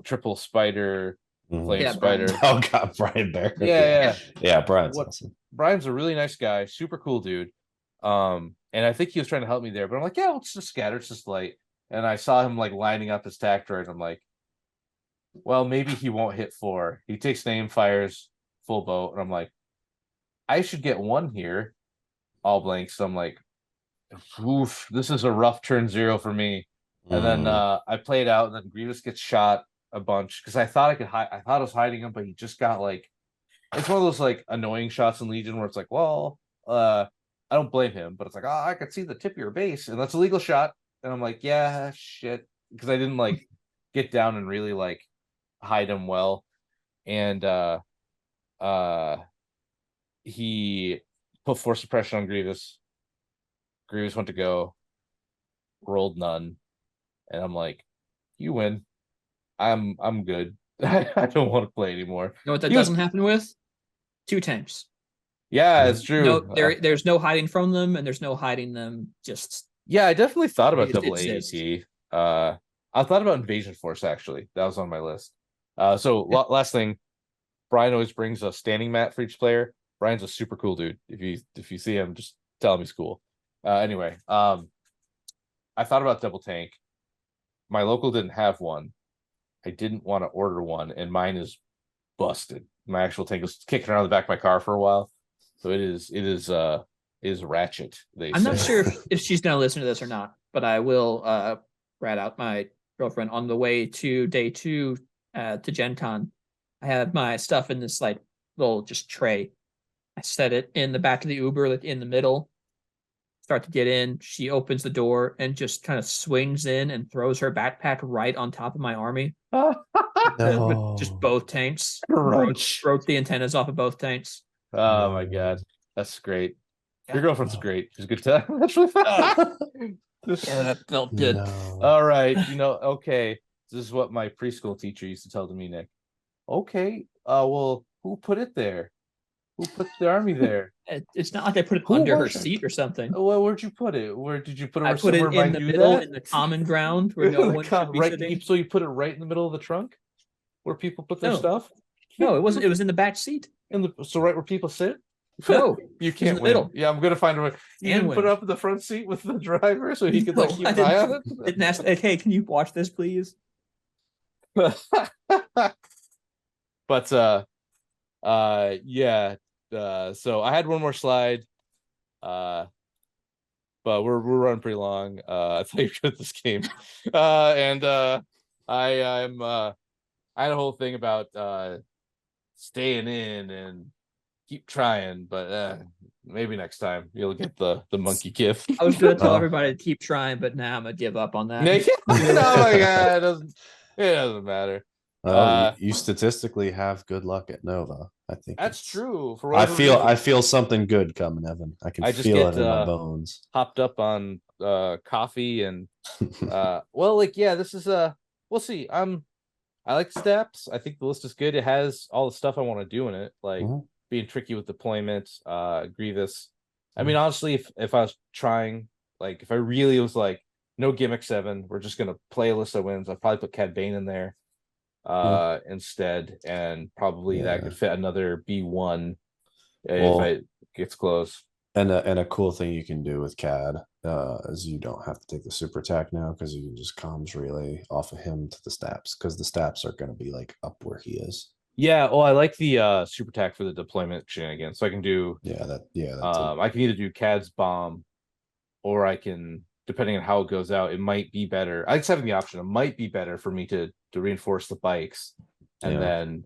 triple spider, flame spider. Oh god, Brian Bear. Yeah. Brian's awesome. Brian's a really nice guy, super cool dude. And I think he was trying to help me there, but I'm like, yeah, it's just scatter, it's just light. And I saw him like lining up his tac droid. I'm like, well, maybe he won't hit 4. He takes name, fires full boat, and I'm like, I should get 1 here. All blank. So I'm like, oof, this is a rough turn 0 for me. And then I play it out, and then Grievous gets shot a bunch because I thought I could hide. I thought I was hiding him, but he just got like, it's one of those like annoying shots in Legion where it's like, well, I don't blame him, but it's like, I could see the tip of your base, and that's a legal shot. And I'm like, yeah, shit, because I didn't like get down and really like hide him well. And he put force suppression on Grievous. Grievous went to go, rolled none, and I'm like, you win. I'm good. I don't want to play anymore. You know what that doesn't happen with? 2 tanks. Yeah, it's true. No, there's no hiding from them, and there's no hiding them. Just I definitely thought about double AET. I thought about Invasion Force actually. That was on my list. Last thing, Brian always brings a standing mat for each player. Brian's a super cool dude. If you see him, just tell him he's cool. Anyway, I thought about double tank. My local didn't have one. I didn't want to order one, and mine is busted. My actual tank was kicking around the back of my car for a while, so it is ratchet. I'm not sure if she's gonna listen to this or not, but I will rat out my girlfriend on the way to day 2 to Gen Con. I had my stuff in this like little just tray. I set it in the back of the Uber, like in the middle. Start to get in. She opens the door and just kind of swings in and throws her backpack right on top of my army. No. With just both tanks. Broke the antennas off of both tanks. Oh my god, that's great. Your girlfriend's great. She's a good time. That's really fun. Yeah, that felt good. No. All right, okay. This is what my preschool teacher used to tell to me, Nick. Okay, well, who put it there? Who put the army there? It's not like I put it Who under her was it? seat or something. Well, where'd you put it? Where did you put it? I put it somewhere in might the do middle, that? in the common ground where no one should be sitting. So you put it right in the middle of the trunk, where people put their No. stuff. No, it wasn't. It was in the back seat. So right where people sit. No, You in can't the win. middle. Yeah, I'm gonna find a way. You And didn't put it win. up in the front seat with the driver so he could No, like keep I an eye on it. didn't ask, like, hey, can you watch this, please? But yeah. So I had one more slide. But we're running pretty long. I thought you were good at this game. And I had a whole thing about staying in and keep trying, but maybe next time you'll get the monkey gift. I was gonna tell Oh. everybody to keep trying, but now I'm gonna give up on that. Oh my god, it doesn't matter. You statistically have good luck at Nova. I think That's it's- true. For I whatever feel reason. something good coming, Evan. I can I just feel get, it in my bones. Hopped up on coffee and well, like, yeah, this is we'll see. I like steps. I think the list is good. It has all the stuff I want to do in it, like Mhm. being tricky with deployment, Grievous. I mean, honestly, if I was trying, like, if I really was like, no gimmick 7, we're just gonna play a list of wins, I'd probably put Cad Bane in there instead, and probably that could fit another B1 Well, if it gets close. And a cool thing you can do with CAD is you don't have to take the super attack now, because you can just comms relay off of him to the staps, because the staps are going to be like up where he is. Yeah, well, I like the super attack for the deployment shenanigans. So I can do That's it. I can either do Cad's bomb, or I can, depending on how it goes out, it might be better. I just having the option. It might be better for me to reinforce the bikes, and then,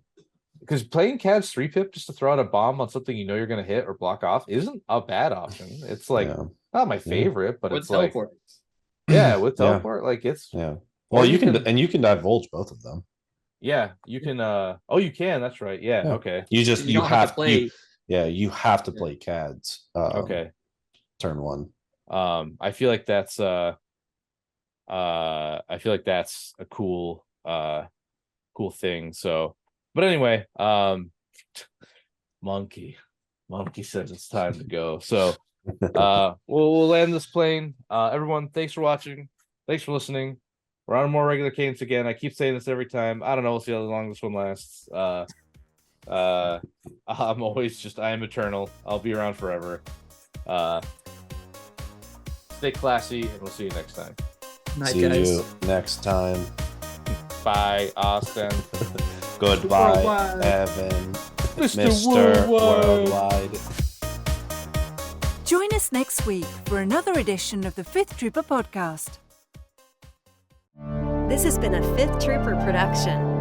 because playing Cad's 3-pip just to throw out a bomb on something you know you're going to hit or block off isn't a bad option. It's like not my favorite, but With it's like teleport. with teleport, like it's Well, or you can even- and you can divulge both of them. yeah, you can. Oh, you can. That's right. Yeah. Yeah. Okay. You just You you don't have to have play. you have to Yeah. play CADs. Okay. Turn 1. I feel like that's a cool thing. So, but anyway, monkey says it's time to go. So we'll land this plane. Everyone, thanks for watching, thanks for listening. We're on a more regular cadence again. I keep saying this every time. I don't know, we'll see how long this one lasts. I am eternal. I'll be around forever. Stay classy, and we'll see you next time. Night, See guys. you next time. Bye, Austin. Goodbye, Worldwide. Evan. Mr. Mr. Worldwide. Worldwide. Join us next week for another edition of the Fifth Trooper Podcast. This has been a Fifth Trooper production.